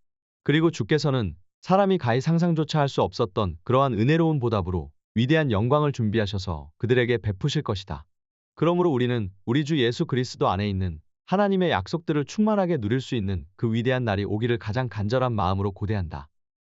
A: 그리고 주께서는 사람이 가히 상상조차 할 수 없었던 그러한 은혜로운 보답으로 위대한 영광을 준비하셔서 그들에게 베푸실 것이다. 그러므로 우리는 우리 주 예수 그리스도 안에 있는 하나님의 약속들을 충만하게 누릴 수 있는 그 위대한 날이 오기를 가장 간절한 마음으로 고대한다.